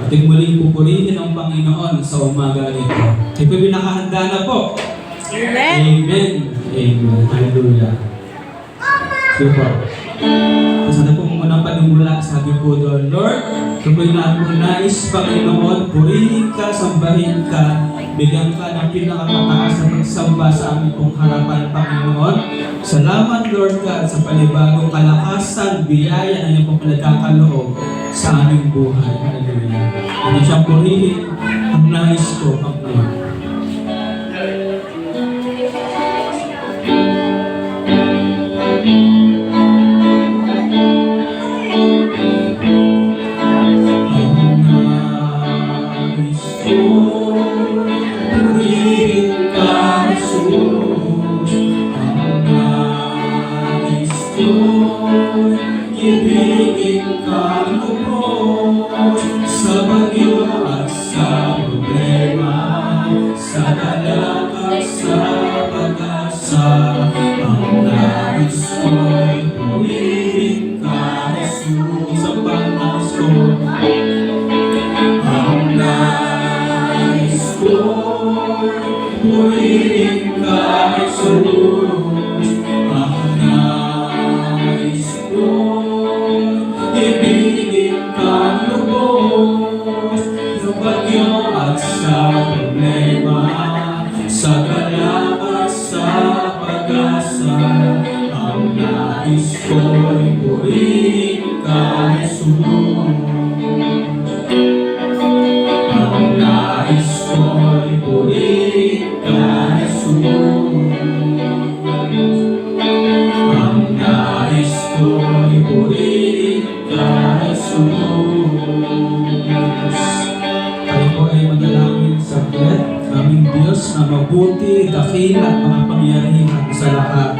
Ating muling pupurihin ang Panginoon sa umaga ito. Ito pinakahanda na po. Amen. Amen. Amen. Hallelujah. Sige po. Sana po unang panimula, sabi po doon, Lord, kapag namin nais, Panginoon, purihin ka, sambahin ka, bigyan ka ng pinakamataas na pagsamba sa aming pong harapan, Panginoon. Salamat, Lord God, sa panibagong kalakasan, biyaya na niyo pong pinagkakaloob sa aming buhay. Hallelujah. Ano siyang purihin ang nais ko, Panginoon. Mabuti, dakila at mga pangyarihan sa lahat.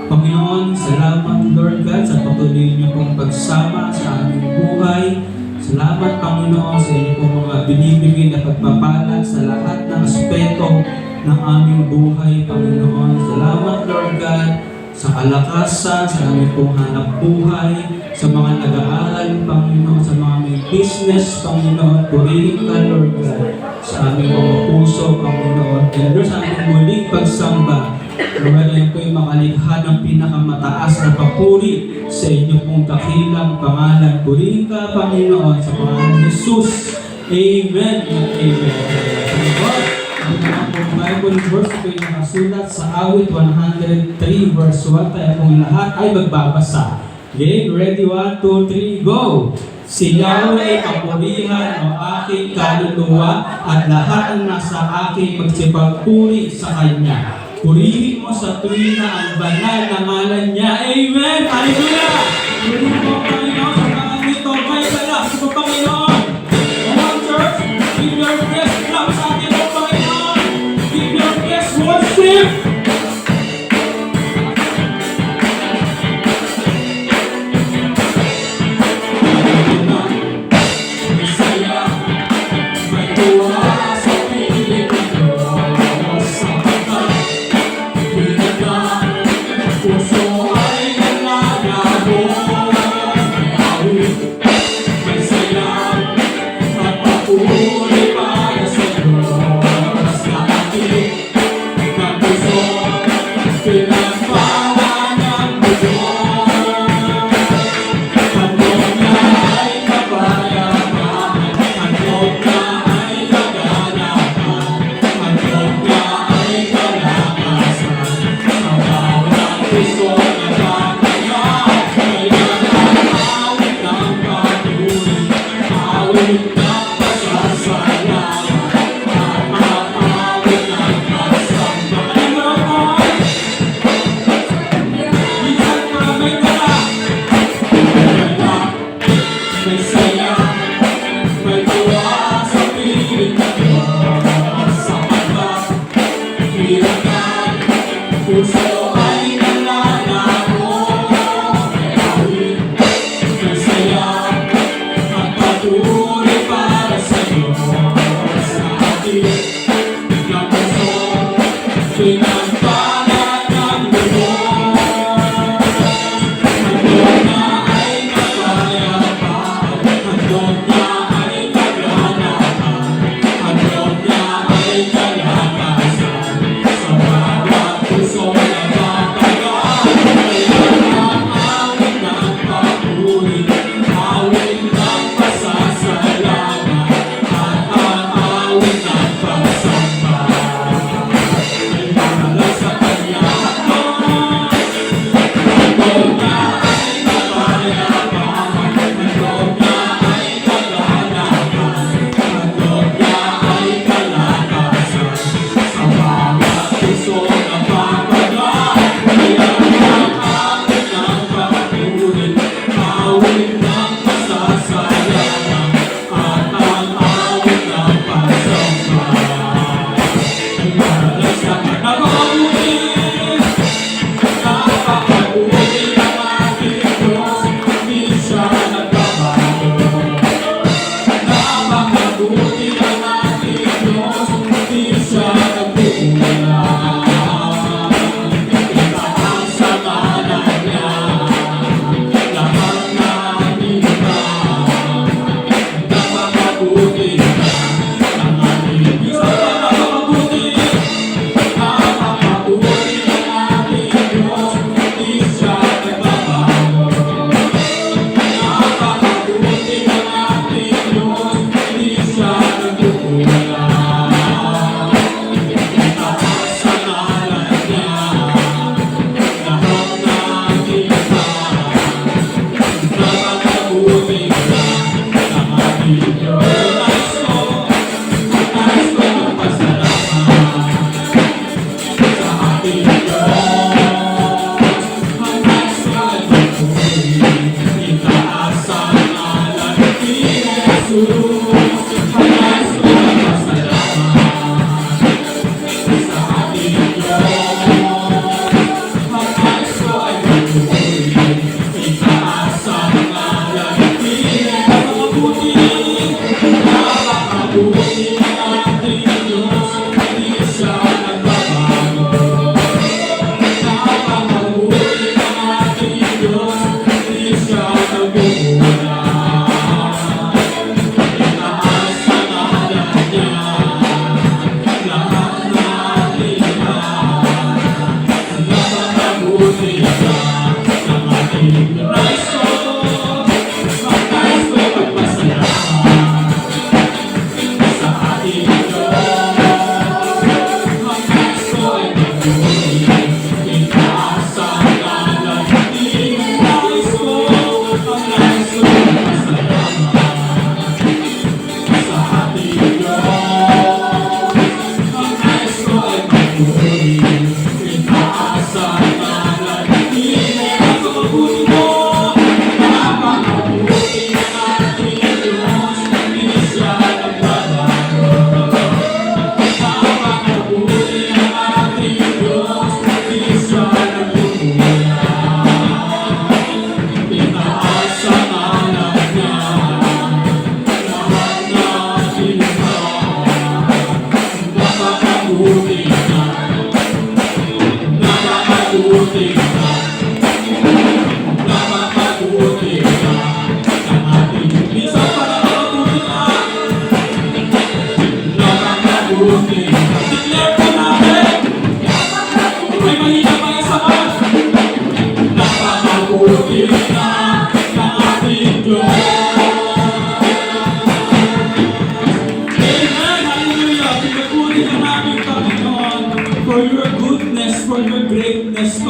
Panginoon, salamat Lord God sa patuloy niyo pong pagsama sa aming buhay. Salamat Panginoon sa inyo pong mga binibigay na pagpapala sa lahat ng aspeto ng aming buhay, Panginoon. Salamat Lord God sa kalakasan, sa aming pong hanap buhay, sa mga nag-aaral, Panginoon, sa mga may business, Panginoon. Purihin ka Lord God sa aming mga puso, Panginoon. And Lord, sa aming muling pagsamba, Lord, ayun po yung makalikha ng pinakamataas na papuri sa inyo pong dakilang pangalan. Purihin ka, Panginoon, sa pangalan ni Jesus. Amen and amen. Ang Bible verse ko yung nakasulat sa awit 103 verse 1. Tayo pong lahat ay magbabasa. Okay, ready? 1, 2, 3, go! Si Yahweh kapurihan ang aking kaluluwa at lahat ang nasa aking magsipagpuri sa Kanya. Purihin mo sa tuwina ang banal na ngalan niya. Amen! Hallelujah! Purihin mo, Panginoon, sa pangalan nito. May bala sa Panginoon. Come on, church! Give your best love sa ating Panginoon. Give your best worship! Patuloy pa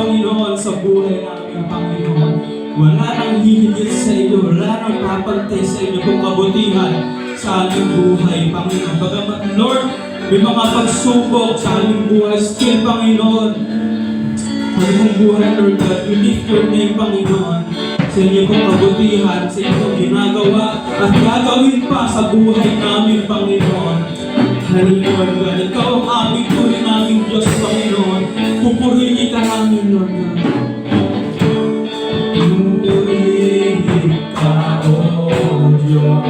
Panginoon, sa buhay namin, Panginoon. Wala nang hihigit sa iyo, wala nang papantay sa inyo kung kabutihan sa aming buhay, Panginoon. Bagamat, Lord, may mga pagsubok sa aming buhay, still, Panginoon, aming buhay, Lord God, we lift your name, Panginoon, sa inyo pong kabutihan, sa inyong ginagawa, at gagawin pa sa buhay namin, Panginoon. Hallelujah, Lord God. Ikaw ang aming tuloy naming Diyos, Panginoon. Pupurihin ka namin, Lord God. Pupurihin ka, O Diyos.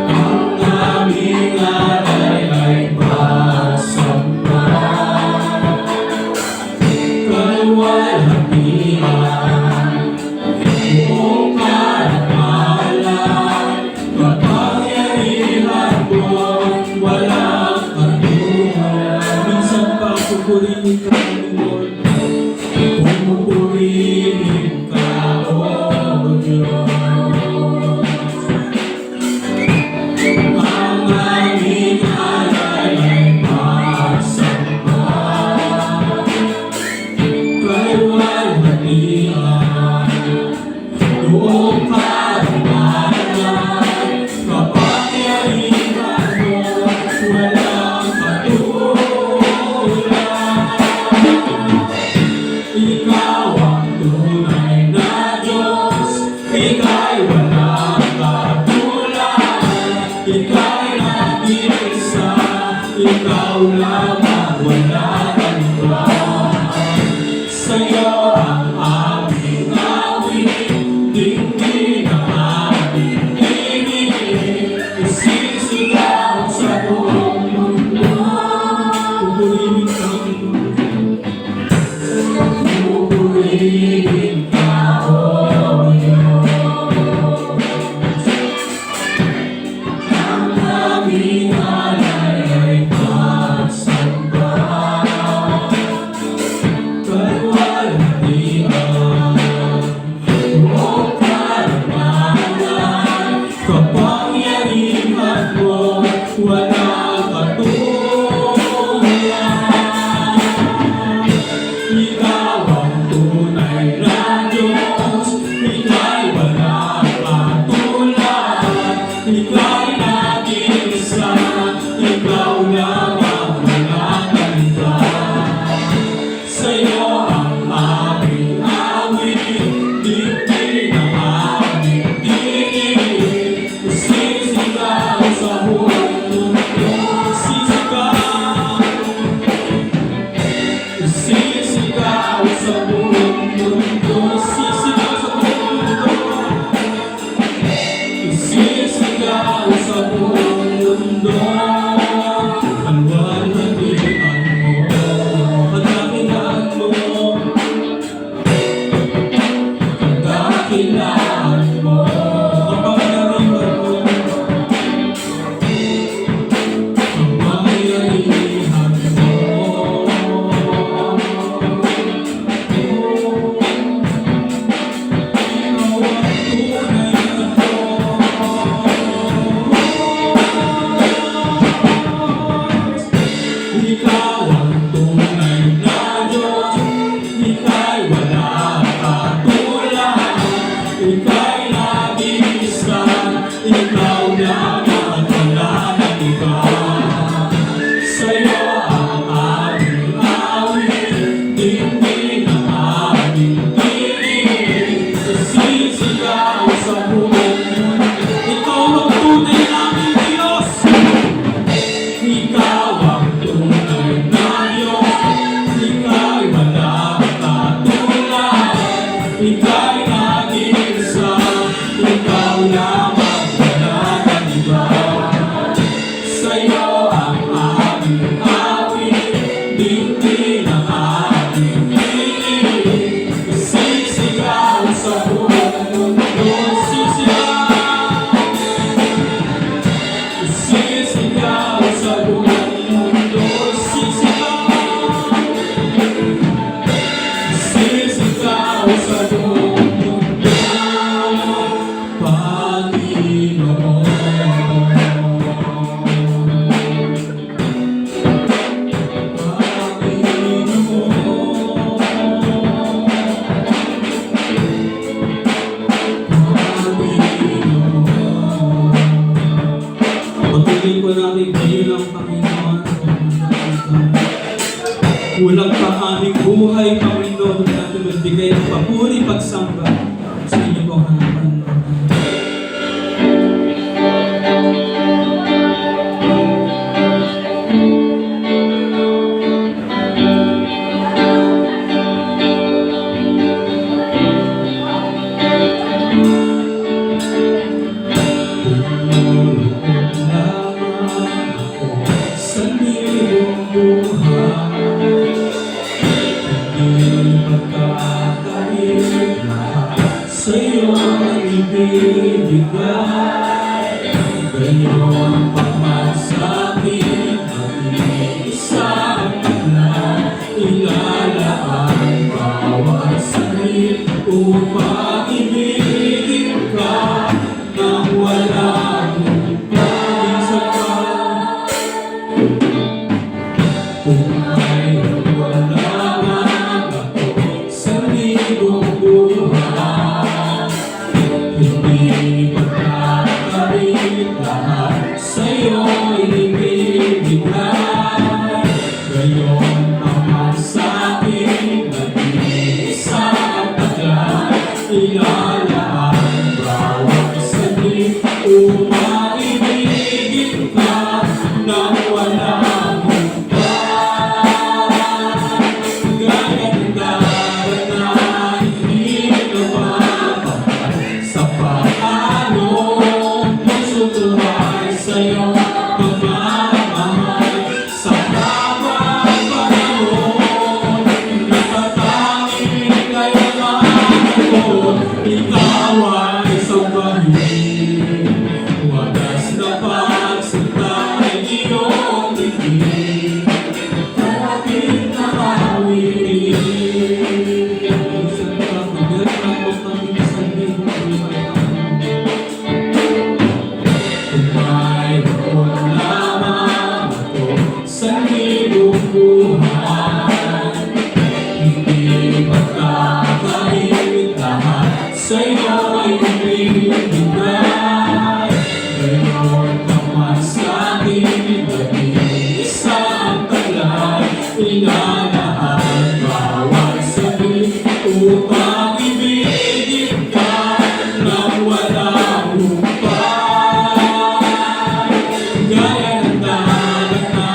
Ang aming alay ay masamba. Kalwalhatian, buong karangalan, kapangyarihan mo't walang katulad. Minsan pa pupurihin ka namin, Lord. Pupurihin ka, O Diyos. Ang aming alay ay masamba. Kalwalhatian, buong karangalan, kapangyarihan mo't walang katulad. Ikaw ang tunay na Diyos, ika'y walang katulad. Ika'y nag-iisa, ikaw lamang, wala kang iba. Sa'yo ang aming awit, dinggin ang aming ibig, isisigaw sa buong mundo. Pupurihin ka, pupurihin ka, O Diyos. Ang aming alay ay magsamba. Magkulang pa aming buhay, Panginoon, at tumibigay ng papuri pagsamba sa inyo pong hanapan, Lord. Sa'yo ibibigay, gayon pagmasakit at iisang na ilalaan bawat sakit upang ibigin ka nang walang pag-isa ka. Kung mayroon lamang ako sa libong buhay, hindi magkakarit lahat sa'yo ibibigay. Gayon naman sa'kin nag-iisa ang taglay, ilalaan bawat saglit upang ibigin ka nang walang humpay. Gaya ng dagat na hindi napapagay, sa pag-alon magsusuway sa'yo magmamahal. Sa habang panahon natatanging kayaman ko, ikaw ay sambahin. Wagas na pagsunta ay iyong ibig, kalapit na awitin. Sa pagkagat ng isang libong buhay, kung mayroon lamang ako sa libong buhay, hindi magkakarit lahat sa'yo ibibigay. Gayon naman sa'kin nag-iisa ang taglay, ilalaan bawat saglit upang ibigin ka nang walang humpay. Gaya ng dagat na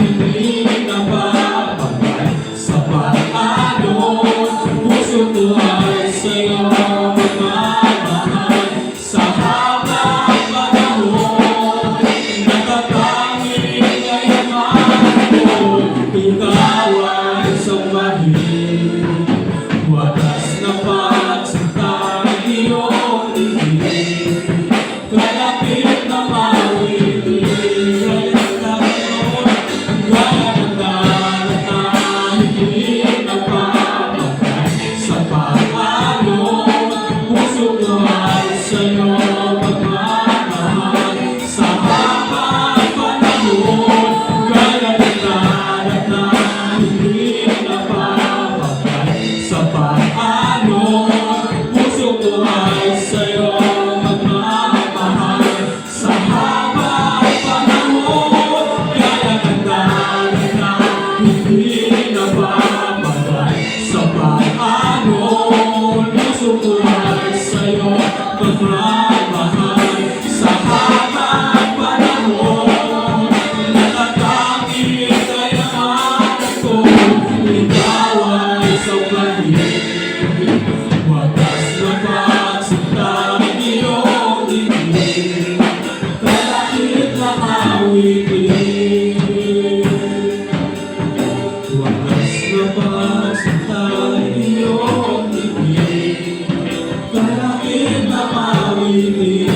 hindi napapagay, sa pag-alon puso ko ay sa'yo magmamahal. Sa habang panahon natatanging kayaman ko, ikaw ay sambahin. Wagas na pagsinta ng iyong ibig, kalapit na mawitin. Gaya ng dagat na hindi napapagay, sa pag-alon puso ko ay sa'yo magmamahal. Sa habang panahon gaya ng dagat na hindi napapagay, sa pag-alon puso ko ay sa'yo magmamahal. Sa habang panahon gaya ng dagat na hindi napapagay, sa pag-alon puso ko ay sa'yo magmamahal. Sa habang panahon natatanging kayaman ko, ikaw ay sambahin. Wagas na pagsinta ng iyong ibig, kalapit na awitin. Wagas na pagsinta ng iyong ibig, kalapit na awitin.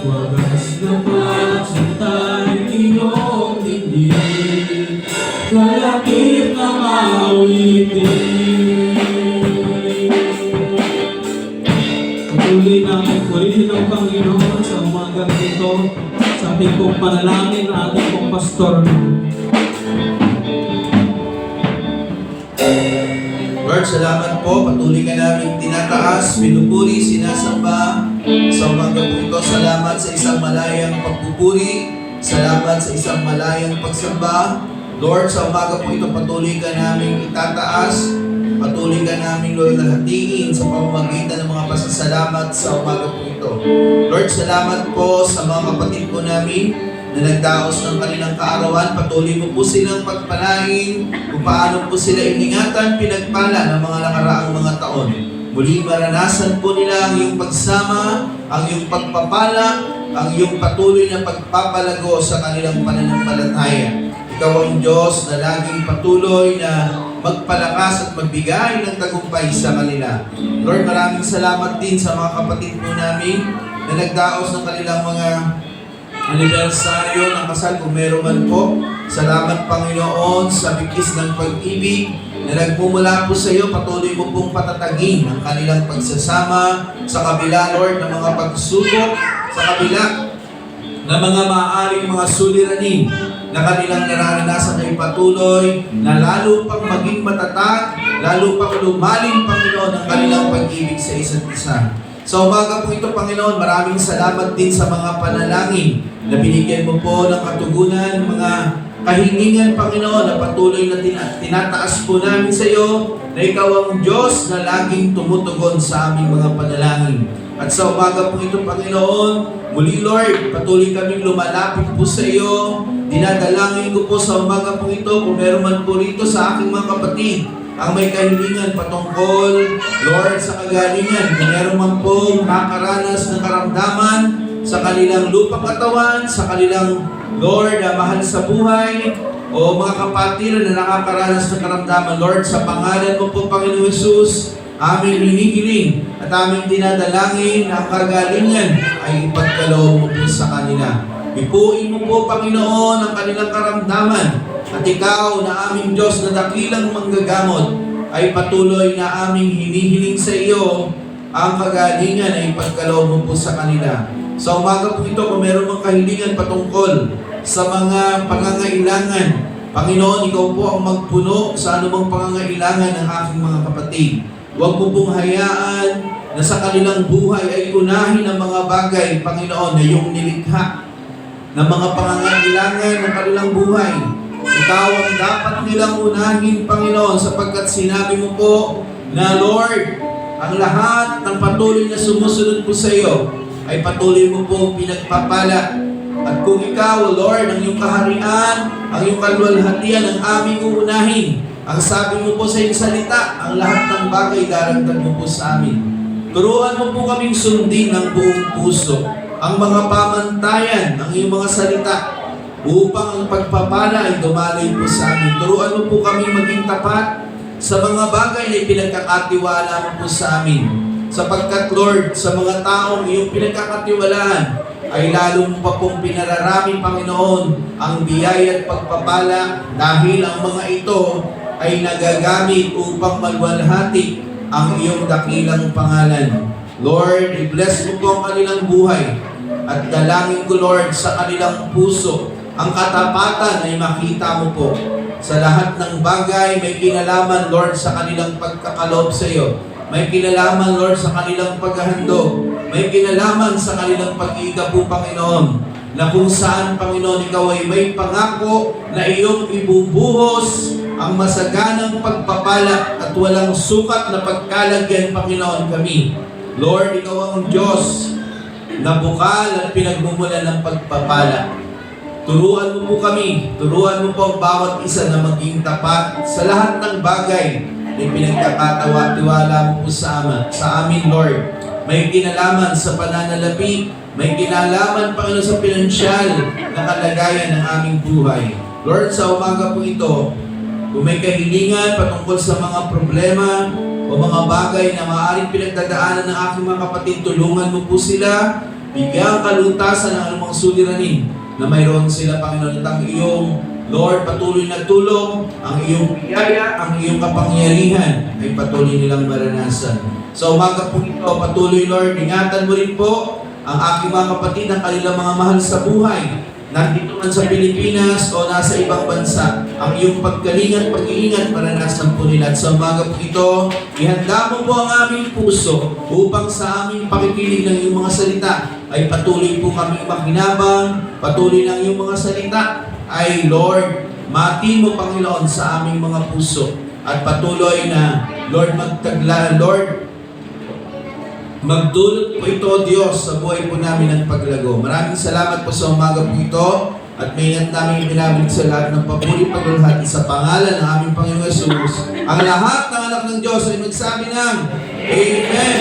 Wagas na pagsinta ng iyong ibig, kalapit na awitin. Patuloy namin purihin ang Panginoon sa umagang ito, sa ating pong panalangin na ating pong pastor. Lord, salamat po. Patuloy ka namin tinataas, pinupuri, sinasamba sa umaga po ito. Salamat sa isang malayang pagpupuri Salamat sa isang malayang pagsamba. Lord, sa umaga po ito patuloy ka namin itataas. Patuloy ka namin, Lord, hatiin sa pamamagitan ng mga pasasalamat sa umaga po ito. Lord, salamat po sa mga kapatid po namin na nagdaos ng kanilang kaarawan. Patuloy mo po silang pagpalain kung paano po sila iningatan, pinagpala ng mga nakaraang mga taon. Muli maranasan po nila ang iyong pagsama, ang iyong pagpapala, ang iyong patuloy na pagpapalago sa kanilang pananampalataya. Ikaw ang Diyos na laging patuloy na magpalakas at magbigay ng tagumpay sa kanila. Lord, maraming salamat din sa mga kapatid po namin na nagdaos ng kanilang mga anibersaryo ng kasal kung meron man po. Salamat Panginoon sa bigkis ng pag-ibig na nagmumula po sa iyo. Patuloy mo pong patatagin ang kanilang pagsasama sa kabila, Lord, ng mga pagsubok, sa kabila ng mga maaaring mga suliranin na kanilang nararanasan ay patuloy na lalo pang maging matatag, lalo pang lumalim, Panginoon, ang kanilang pag-ibig sa isa't isa. Sa umaga po ito, Panginoon, maraming salamat din sa mga panalangin na binigyan mo po ng katugunan, mga kahilingan, Panginoon, na patuloy na tinataas po namin sa iyo na ikaw ang Diyos na laging tumutugon sa aming mga panalangin. At sa umaga po ito, Panginoon, muli, Lord, patuloy kaming lumalapit po sa iyo. Dinadalangin ko po sa umaga po ito, kung meron man po rito sa aking mga kapatid, ang may kahilingan patungkol, Lord, sa kagalingan. Kung meron man po makakaranas ng karamdaman sa kanilang lupang katawan, sa kanilang, Lord, mahal sa buhay, o mga kapatiran na nakakaranas ng karamdaman, Lord, sa pangalan mo po, Panginoon Jesus, aming hinihiling at aming dinadalangin na ang kagalingan ay ipagkaloob mo po sa kanila. Ipuin mo po, Panginoon, ang kanilang karamdaman at ikaw na aming Diyos na dakilang manggagamot ay patuloy na aming hinihiling sa iyo ang kagalingan ay ipagkaloob mo po sa kanila. Sa umaga po ito, kung meron mong kahilingan patungkol sa mga pangangailangan, Panginoon, ikaw po ang magpuno sa anumang pangangailangan ng aking mga kapatid. Huwag mo pong hayaan na sa kanilang buhay ay unahin ang mga bagay, Panginoon, na iyong nilikha ng mga pangangailangan ng kanilang buhay. Ikaw ang dapat nilang unahin, Panginoon, sapagkat sinabi mo po na, Lord, ang lahat ng patuloy na sumusunod po sa iyo ay patuloy mo po pinagpapala. At kung ikaw, Lord, ang iyong kaharian, ang iyong kaluwalhatian ang aming uunahin, ang sabi mo po sa iyong salita, ang lahat ng bagay daragdag mo po sa amin. Turuan mo po kaming sundin ng buong puso ang mga pamantayan ng iyong mga salita upang ang pagpapala ay dumalay po sa amin. Turuan mo po kaming maging tapat sa mga bagay na pinagkakatiwala mo po sa amin. Sapagkat, Lord, sa mga taong iyong pinagkakatiwalaan, ay lalo mo pa pong pinararami, Panginoon, ang biyaya at pagpapala dahil ang mga ito ay nagagamit upang malwalhati ang iyong dakilang pangalan. Lord, i-bless mo po ang kanilang buhay at dalangin ko, Lord, sa kanilang puso ang katapatan ay makita mo po. Sa lahat ng bagay may kinalaman, Lord, sa kanilang pagkakaloob sa iyo. May kinalaman, Lord, sa kanilang paghahandog. May kinalaman sa kanilang pag-iiga po, Panginoon, na kung saan, Panginoon, ikaw ay may pangako na iyong ibubuhos ang masaganang pagpapala at walang sukat na pagkalagyan, Panginoon, kami. Lord, ikaw ang Diyos na bukal at pinagmumulan ng pagpapala. Turuan mo po kami, turuan mo po ang bawat isa na maging tapat sa lahat ng bagay na pinagkakatawa-tiwala mo po sa amin, Lord. May kinalaman sa pananalapi, may kinalaman, Panginoon, sa pinansyal na kalagayan ng aming buhay. Lord, sa umaga po ito, kung may kahilingan patungkol sa mga problema o mga bagay na maaaring pinagdadaanan ng aking mga kapatid, tulungan mo po sila, bigyan kalutasan ng anumang suliranin na mayroon sila, Panginoon, at ang iyong, Lord, patuloy na tulong, ang iyong biyaya, ang iyong kapangyarihan ay patuloy nilang maranasan. Sa umaga po ito, patuloy, Lord, ingatan mo rin po ang aking mga kapatid, ang kanilang mga mahal sa buhay. nandito man sa Pilipinas o nasa ibang bansa, ang iyong pagkalingat, pag-iingat, maranasan po nila. At sa umaga po ito, ihanda mo po ang aming puso upang sa aming pakikinig ng iyong mga salita ay patuloy po kami makinabang, patuloy ng iyong mga salita ay Lord, mati mo Panginoon sa aming mga puso at patuloy na Lord magdulot po ito, Diyos, sa buhay po namin ng paglago. Maraming salamat po sa umaga po ito at may ingat namin binabalik sa lahat ng papuri paglulhati sa pangalan ng aming Panginoong Jesus. Ang lahat ng anak ng Diyos ay magsabi ng Amen.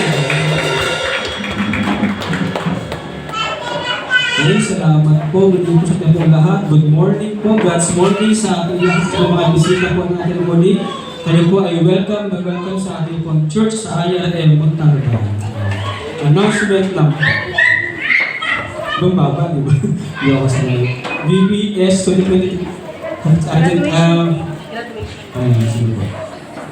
Okay, salamat po. Good morning po sa ating lahat. Good morning po. God's morning sa ating lahat sa mga bisita po natin muli. Kayo po ay welcome sa ating pong church sa IRM Montalban. Announcement lang po. Bumaba, di ba? Hindi ako sanay. VBS 2022. Sige po.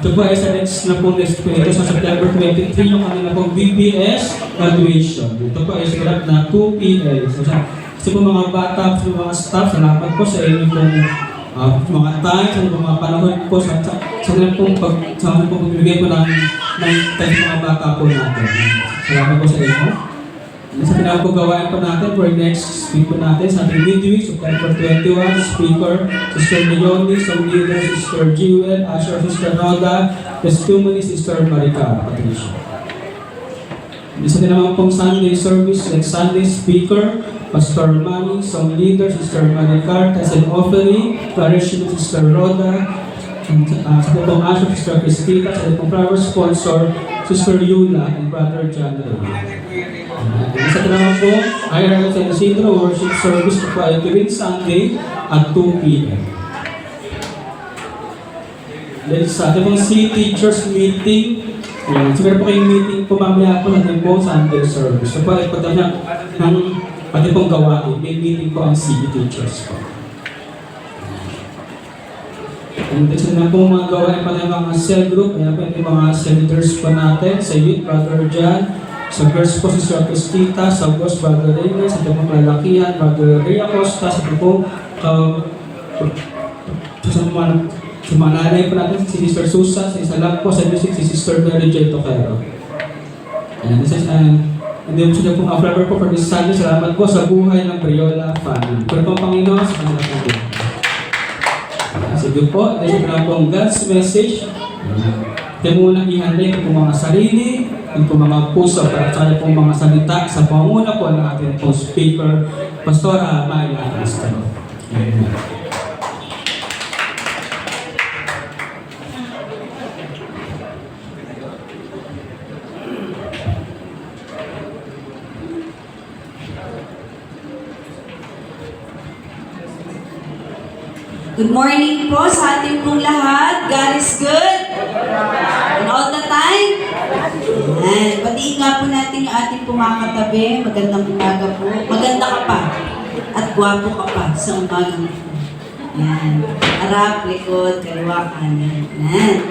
Ito po ay sa next po ito sa September 23 yung kanila pong VBS graduation. Ito po ay sa na 2 p.m. Kasi po mga bata, sa mga staff, salamat po sa inyo pong mga time, sa mga panahon po sa pong pagbibigay po ng time sa mga bata po natin. Salamat po sa inyo. Sa pinapagawain po natin for next week po natin sa ating video, September 21, speaker, Sister Leonie, some leader, Sister Jewel, Asher, Sister Roda, testimony, Sister Marica, Patricia. Isa din naman pong Sunday service, next Sunday speaker, Pastor Manny, some leader, Sister Maricar, as an offering, Claricia, Sister Roda, sa pong Asher, Sister Cristina, sa pong flower sponsor, Sister Yula, and Brother John Ray. Isa din naman po, IRL San Isidro worship service po ay tuwing Sunday at 2 p.m. Then sa ating pong city teachers meeting, siguro po kayong meeting po mamaya po natin po Sunday service. So po ay pagdala ng pati pong gawain, may meeting po ang city teachers po. And kasi na po mga gawain pa ng mga cell group, kaya po yung mga cell leaders po natin, sa youth, Brother John, sa girls po, Sister Cristita, sa boss, Brother Raymond, sa itong lalakihan, Brother Rhea Costa, sa ito po, sa mga nanay po natin, si Sister Susan, sa isa lang po, sa music, si Sister Mary J. Toquero. And this is, hindi mo sila pong flower po for this Sunday. Salamat po sa buhay ng Briola family. Pero pong Panginoon, sa kanila po buhay. Sige po, dahil na pong God's message. Kaya muna ihanday po mga sarili, yung po mga puso, para sa pong mga salita sa panguna po ng ating pong speaker, Pastora Maya Castro. Amen. Good morning po sa ating pong lahat. God is good. And all the time. Yan. Batiin nga po natin yung ating pumakatabi. Magandang umaga po. Maganda ka pa. At gwapo ka pa sa umagang ito. Yan. Harap, likod, kaliwa, kanan. Yan.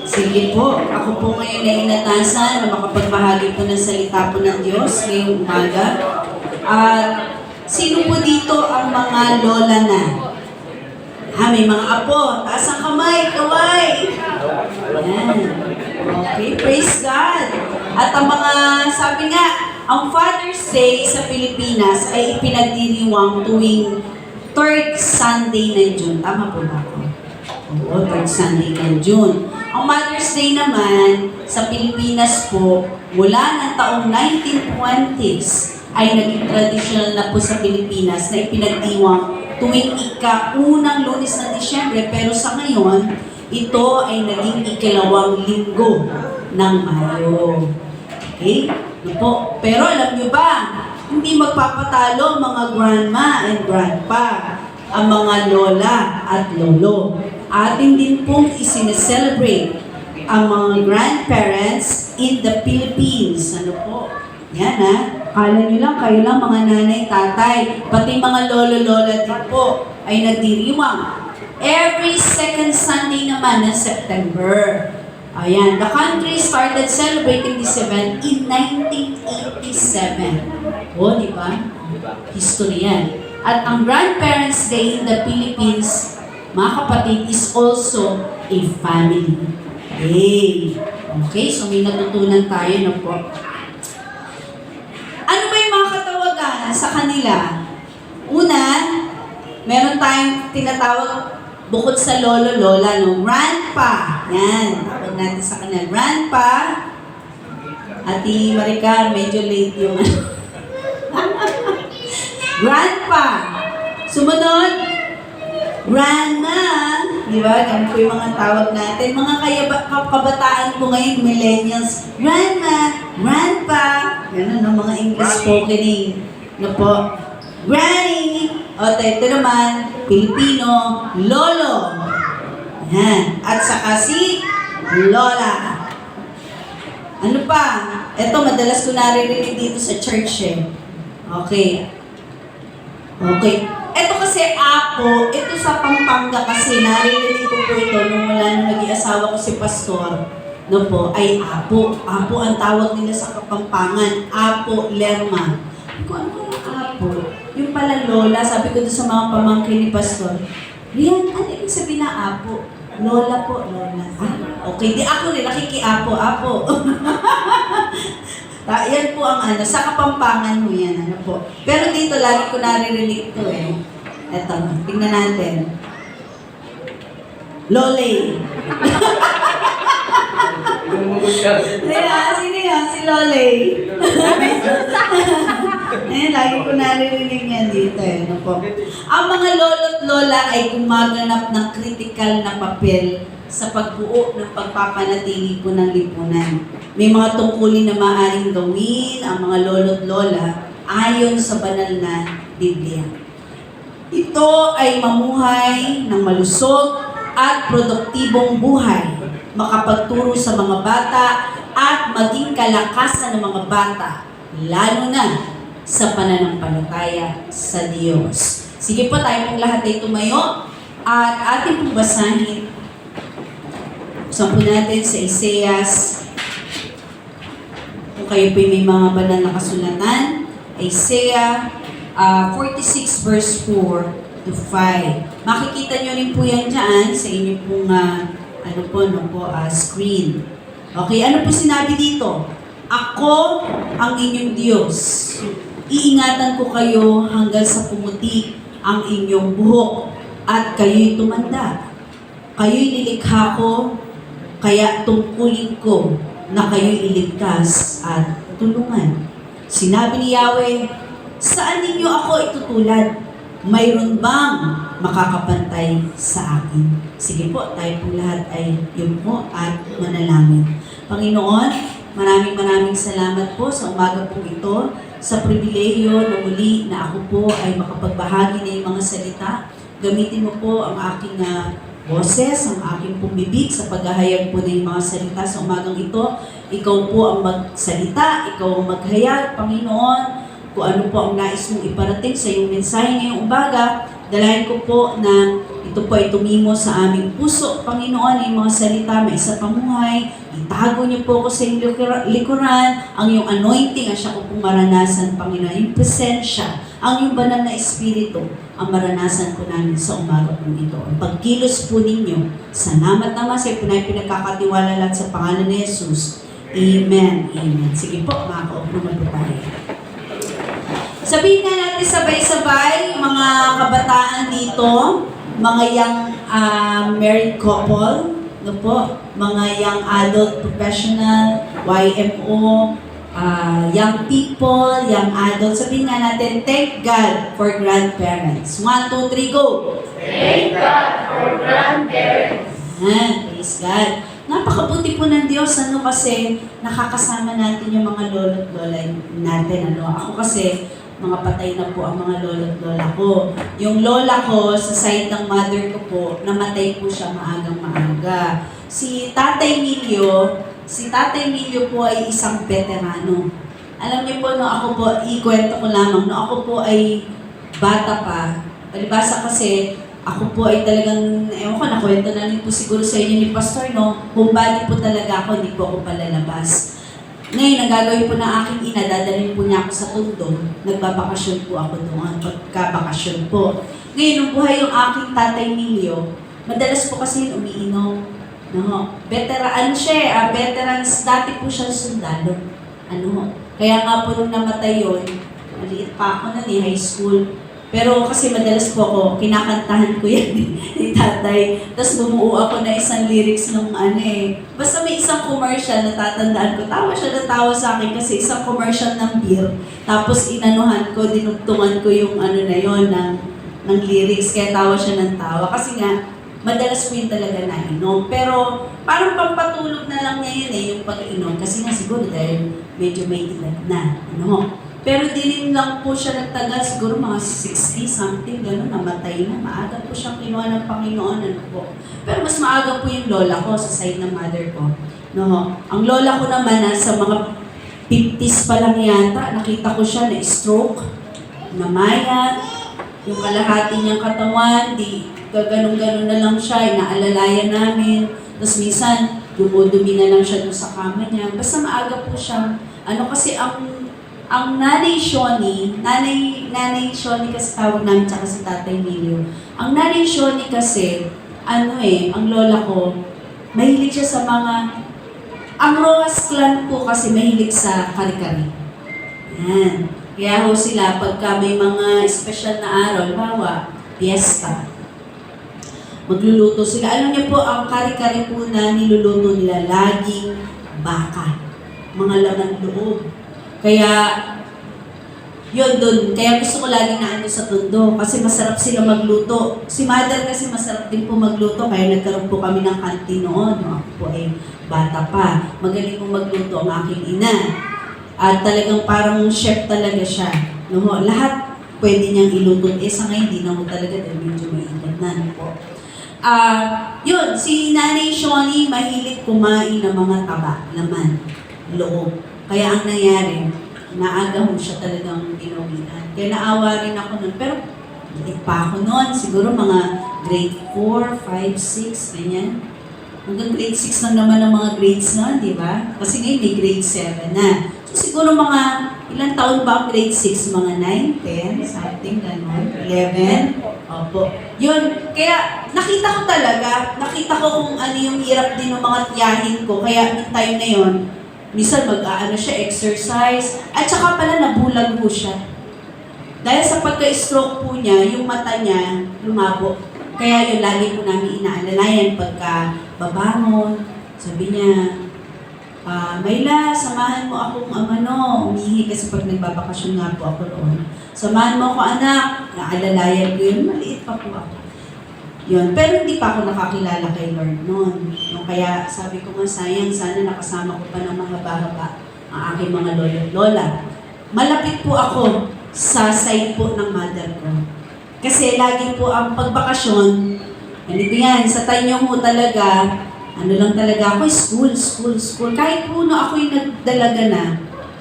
Sige po. Ako po ngayon ay inatasan na makapagbahagi po ng salita po ng Diyos ngayong umaga. At sino po dito ang mga lola na? May mga apo. Taas ang kamay, kaway. Ayan. Okay, praise God. At ang mga, sabi nga, ang Father's Day sa Pilipinas ay ipinagdiriwang tuwing 3rd Sunday ng June. Tama po ba ako? Oo, 3rd Sunday ng June. Ang Mother's Day naman sa Pilipinas po, mula ng taong 1920s, ay naging traditional na po sa Pilipinas na ipinagdiwang tuwing ika-unang Lunes ng Disyembre, pero sa ngayon, ito ay naging ikalawang linggo ng Mayo. Okay? Po. Pero alam nyo ba, hindi magpapatalo mga grandma and grandpa, ang mga lola at lolo. Ating din pong isineselebrate ang mga grandparents in the Philippines. Ano po? Yan ha. Kala nyo lang, kayo lang mga nanay, tatay, pati mga lolo-lola din po ay nagdiriwang. Every second Sunday naman ng September. Ayan, the country started celebrating this event in 1987. O, di ba? History yan. At ang Grandparents' Day in the Philippines, mga kapatid, is also a family day. Okay, so may natutunan tayo na po. Ano ba yung mga katawagan sa kanila? Una, meron tayong tinatawag bukod sa lolo, lola, no? Grandpa. Yan, tawag natin sa kanila. Grandpa. Ati Maricar, medyo late yung Grandpa. Sumunod, Grandma. Di ba? Ganun po yung mga tawag natin. Mga kabataan po ngayon, millennials. Grandma, Grandpa. Ganun, no? Mga English spokening. No po? Granny. O, ito naman, Pilipino, Lolo. Yan. At saka si Lola. Ano pa? Ito, madalas ko naririnig dito sa church eh. Okay. Okay. Ito kasi Apo, ito sa Pampanga kasi naririnig ko po ito nung wala nung nag-iasawa ko si Pastor. No po, ay Apo. Apo ang tawag nila sa Kapampangan. Apo Lerma. Sabi ko, ano yung Apo? Yung pala Lola, sabi ko doon sa mga pamangkin ni Pastor, Rian, ano yung sabi na Apo? Lola po, Lola. Ah, okay, di ako rin, nakiki-Apo, Apo. Yan po ang ano, sa Kapampangan mo yan, ano po. Pero dito, lagi ko naririnig ito eh. Eto, tingnan natin. Lole. Sino yan? Si Lole. Ayan, lagi ko naririnig yan dito eh. Ano po. Ang mga lolo't lola ay gumaganap ng kritikal na papel sa pagbuo ng pagpapanatili po ng lipunan. May mga tungkulin na maaaring gawin ang mga lolo't lola ayon sa banal na Biblia. Ito ay mamuhay ng malusog at produktibong buhay, makapagturo sa mga bata at maging kalakasan ng mga bata, lalo na sa pananampalataya sa Diyos. Sige po, tayo pong lahat ay tumayo at ating pong basahin. Buksan po natin sa Isaias. Kung kayo po may mga banal na kasulatan, Isaiah 46 verse 4 to 5. Makikita nyo rin po yan dyan sa inyo pong screen. Okay, ano po sinabi dito? Ako ang inyong Diyos. Iingatan ko kayo hanggang sa pumuti ang inyong buhok at kayo'y tumanda. Kayo'y nilikha ko, kaya tungkulin ko na kayo'y iligtas at tulungan. Sinabi ni Yahweh, saan ninyo ako itutulad? Mayroon bang makakapantay sa akin? Sige po, tayo po lahat ay yun po at manalangin. Panginoon, maraming salamat po sa umaga po ito, sa pribilehiyo na muli na ako po ay makapagbahagi ng mga salita. Gamitin mo po ang aking boses, ang aking pumibig sa paghahayag po ng mga salita sa umagang ito. Ikaw po ang magsalita, ikaw ang maghayag, Panginoon, kung ano po ang nais mong iparating sa iyong mensahe ngayong umaga. Dalayan ko po na ito po ay tumimo sa aming puso, Panginoon, yung mga salita, may isa pamuhay. Itago niyo po ako sa iyong likuran, ang iyong anointing, at siya ko pong maranasan, Panginoon, yung presensya, ang iyong banal na espiritu, ang maranasan po namin sa umaga po ito. Ang pagkilos po ninyo, salamat naman sa pinagkakatiwala lahat sa pangalan ni Jesus. Amen. Amen. Sige po, makakaupo na po tayo. Sabihin nga natin sabay-sabay, mga kabataan dito, mga young married couple, no po, mga young adult professional, YMO, young people, young adults. Sabihin nga natin, thank God for grandparents. 1, 2, 3, go! Thank God for grandparents. Praise God. Napakabuti po ng Diyos, kasi nakakasama natin yung mga lolo't lola natin. Ako kasi, mga patay na po ang mga lolo't lola ko. Yung lola ko, sa side ng mother ko po, namatay po siya maagang-maaga. Si Tatay Milyo po ay isang veterano. Alam niyo po, ako po, ikwento ko lamang, ako po ay bata pa. Palibasa kasi, ako po ay talagang, nakwento na rin po siguro sa inyo ni Pastor, homebody po talaga ako, hindi po ako palalabas. Ngayon, ang gagawin po ng aking ina, dadalhin po niya ako ako sa Tondo, nagbabakasyon po ako doon, pagkabakasyon po. Ngayon, nung buhay yung aking tatay Milio, madalas po kasi umiinom. No? Veteran siya, veterans, dati po siya sundalo. Kaya nga po nung namatay yun, maliit pa ako na high school. Pero kasi madalas po ako, kinakantahan ko yan ni tatay. Tapos bumuo ako na isang lyrics nung Basta may isang commercial na tatandaan ko. Tawa siya na tawa sa akin kasi isang commercial ng beer. Tapos inanuhan ko, dinugtungan ko yung na yon ng lyrics. Kaya tawa siya ng tawa. Kasi nga, madalas po yun talaga nainom. Pero parang pampatulog na lang niya yun yung pag-inom. Kasi nga siguro dahil medyo may edad na. Pero din lang po siya nagtagal, siguro mga 60 something, gano'n, namatay na. Maaga po siyang kinuha ng Panginoon, po. Pero mas maaga po yung lola ko sa side ng mother ko. Ang lola ko naman, sa mga 50s pa lang yata, nakita ko siya na stroke, namayat, yung kalahati niyang katawan, di gaganong-ganon na lang siya, inaalalayan namin. Tapos minsan, dumudumi na lang siya doon sa kama niya. Basta maaga po siya. Kasi ang nanay Shoni kasi tawag namin tsaka si Tatay Milio. Ang nanay Shoni kasi, ang lola ko, mahilig siya sa ang Rojas clan po kasi mahilig sa kari-kari. Yan. Kaya ho sila, pagka may mga special na araw, bawa, fiesta, magluluto sila. Alam niyo po, ang kari-kari po na niluluto nila, laging baka. Mga laman loob. Kaya, yun doon. Kaya gusto ko lagi na sa Tondo. Kasi masarap sila magluto. Si mother kasi masarap din po magluto. Kaya nagkaroon po kami ng canteen noon. Ako po ay bata pa. Magaling po magluto ang aking ina. At talagang parang chef talaga siya. Lahat pwede niyang iluto. Sa ngayon, hindi na mo talaga dahil medyo may edad na po. Yun, si Nanay Shoni mahilig kumain ng mga taba, laman, loob. Kaya ang nangyari, naaga mo siya talagang pinawian. Kaya naawa rin ako nun. Pero, hindi pa ako nun. Siguro mga grade 4, 5, 6, ganyan. Hanggang grade 6 lang naman ang mga grades nun, di ba? Kasi ngayon may grade 7 na. So siguro mga, ilang taon ba ang grade 6? Mga 9, 10, something, gano'n. 11. Opo. Yun. Kaya, nakita ko kung ano yung hirap din ng mga tiyahin ko. Kaya, yung time na yun, minsan siya, exercise, at saka pala nabulag po siya. Dahil sa pagka-stroke po niya, yung mata niya lumabo. Kaya yun, lagi po namin inaalalayan pagka babangon. Sabi niya, Mayla, samahan mo akong umihi kasi pag nagbabakasyon nga po ako roon. Samahan mo ako anak, naalalayan ko yun, maliit pa po ako. Yun. Pero hindi pa ako nakakilala kay Lord noon. Kaya sabi ko nga, sayang, sana nakasama ko pa ng mahaba-haba ang aking mga lolo at lola. Malapit po ako sa side po ng mother ko. Kasi lagi po ang pagbakasyon, ganito yan, sa tanyo mo talaga, lang talaga ako, school. Kahit po ako'y nagdalaga na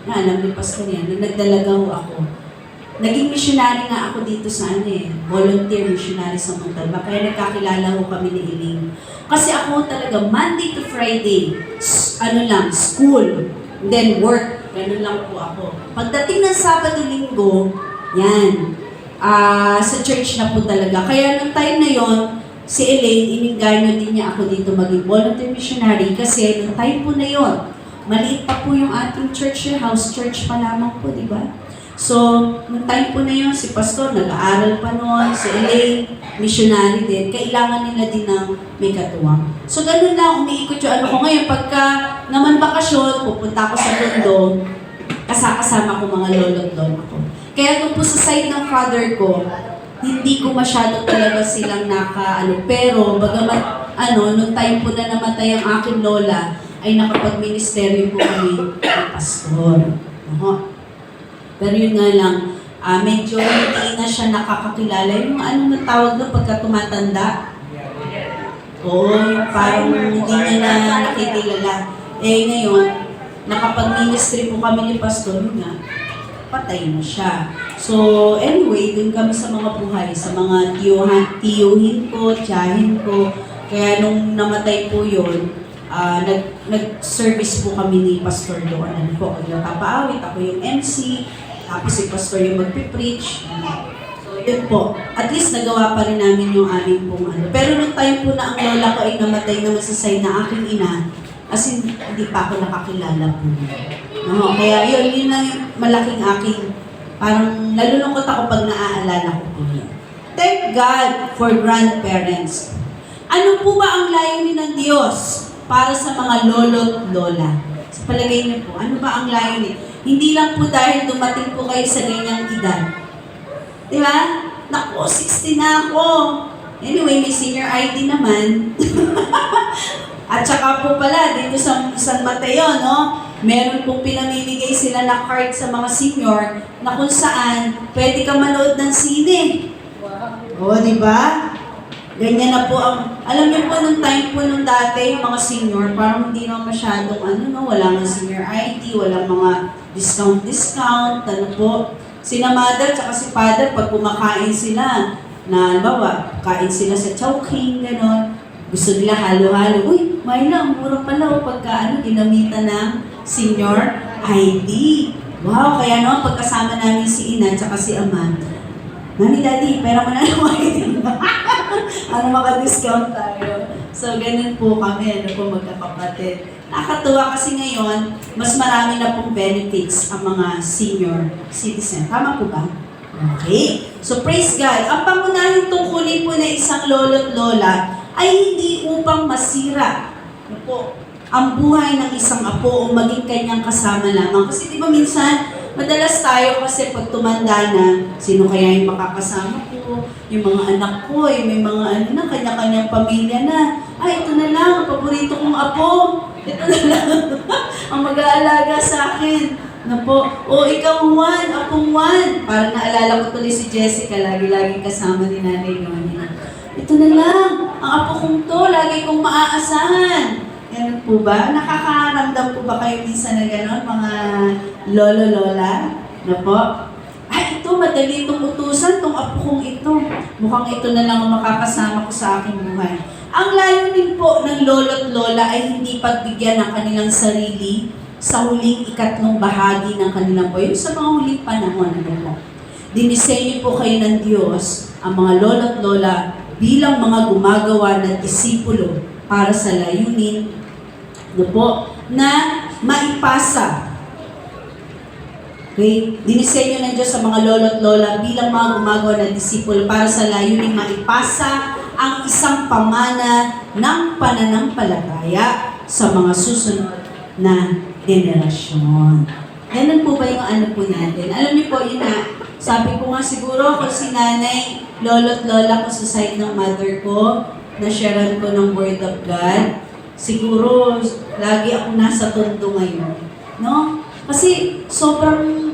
alam ni Pastor yan, nagdalaga ho ako. Naging missionary nga ako dito sa volunteer missionary sa Montalba. Kaya nagkakilala ko kami ni Iling. Kasi ako talaga, Monday to Friday, school, then work. Ganun lang po ako. Pagdating ng Sabado-Linggo, yan, sa church na po talaga. Kaya nung time na yon, si Elaine, ininganyo din niya ako dito maging volunteer missionary kasi nung time po na yon, maliit pa po yung ating church, house church pa lamang po, di ba? So, nung time po na yun, si Pastor nag-aaral pa noon, si Elaine, missionary din, kailangan nila din ng may katuwang. So, ganun lang, umiikot yung ko. Ngayon, pagka naman bakasyon, pupunta ako sa Tondo, kasama ko mga lolo at lola ko. Kaya doon po sa side ng father ko, hindi ko masyado talaga silang pero bagamat nung time po na namatay ang aking lola, ay nakapag-ministeryo po kami ng pastor. Pero yun nga lang, medyo hindi na siya nakakakilala. Yung natawag doon pagka tumatanda. Oo, parang hindi niya na nakikilala. Ngayon, nakapag-ministry po kami ni Pastor, nga, patay na siya. So, anyway, dun kami sa mga buhay, sa mga tiyuhin ko, tiyahin ko. Kaya nung namatay po yun, nag-service po kami ni Pastor doon. Ako yung kapaawit, ako yung MC. Tapos si pastor yung magpipreach. So, yun po. At least nagawa pa rin namin yung aming pong ano. Pero nung time po na ang lola ko ay namatay na masasay na aking ina, as in, hindi pa ako nakakilala po. No? Kaya yun lang yung malaking aking, parang nalulungkot ako pag naaalala ko po yun. Thank God for grandparents. Ano po ba ang layunin ng Diyos para sa mga lolo't lola? Sa palagay niyo po, ano ba ang layunin? Hindi lang po dahil dumating po kayo sa ganyang edad. Di ba? Naku, 60 na ako. Anyway, may senior ID naman. At saka po pala, dito sa San Mateo, no? Meron pong pinamimigay sila na card sa mga senior na kung saan pwede ka manood ng sine. O, di ba? Ganyan na po ang, alam niyo po nung time po nung dati, yung mga senior, parang hindi naman masyadong wala nga senior ID, walang mga discount, ano po. Sina mother, tsaka si father, pag kumakain sila, na, halimbawa, kain sila sa Chowking, gano'n, gusto nila halo-halo, uy, Myla, ang mura pala, pagka, ginamitan ng senior ID. Wow, kaya no, pagkasama namin si Ina, tsaka si Ama, Mami, Daddy, pera mo na ng ID. Ano maka-discount tayo. So, ganun po kami, magkakapatid. Nakakatuwa kasi ngayon, mas marami na pong benefits ang mga senior citizen. Tama po ba? Okay. So, praise God. Ang pangunahing tungkulin po na isang lolo't lola ay hindi upang masira ang buhay ng isang apo o maging kanyang kasama lamang. Kasi di ba minsan, madalas tayo kasi pag tumanda na, sino kaya yung makakasama ko, yung mga anak ko, may mga kanya-kanyang pamilya na, ito na lang, ang paborito kong apo, ito na lang, ang mag-aalaga sa akin. O ikaw Juan, apong Juan. Parang naalala ko tuloy si Jessica, lagi-laging kasama ni Nanay Noni. Ito na lang, ang apo kong to, lagi kong maaasahan. Ganun po ba? Nakakaramdam po ba kayo minsan na gano'n, mga lolo-lola? Na po? Ito, madali itong utusan, itong apo kong ito. Mukhang ito na lang ang makakasama ko sa aking buhay. Ang layunin po ng lolo't lola ay hindi pagbigyan ng kanilang sarili sa huling ikatlong bahagi ng kanilang buhay. Sa mga huling panahon, dinisenyo po kayo ng Diyos ang mga lolo't lola bilang mga gumagawa ng disipulo para sa layunin na maipasa. Okay? Dinisenyo ng Diyos sa mga lolo't lola bilang mga gumagawa ng disipulo para sa layunin maipasa ang isang pamana ng pananampalataya sa mga susunod na generasyon. Ganun po ba yung po natin? Alam niyo po, yun na, sabi ko nga siguro kung si nanay, lolo't lola ko sa side ng mother ko, na-sharean ko ng Word of God, siguro lagi ako nasa tondo ngayon. No? Kasi sobrang,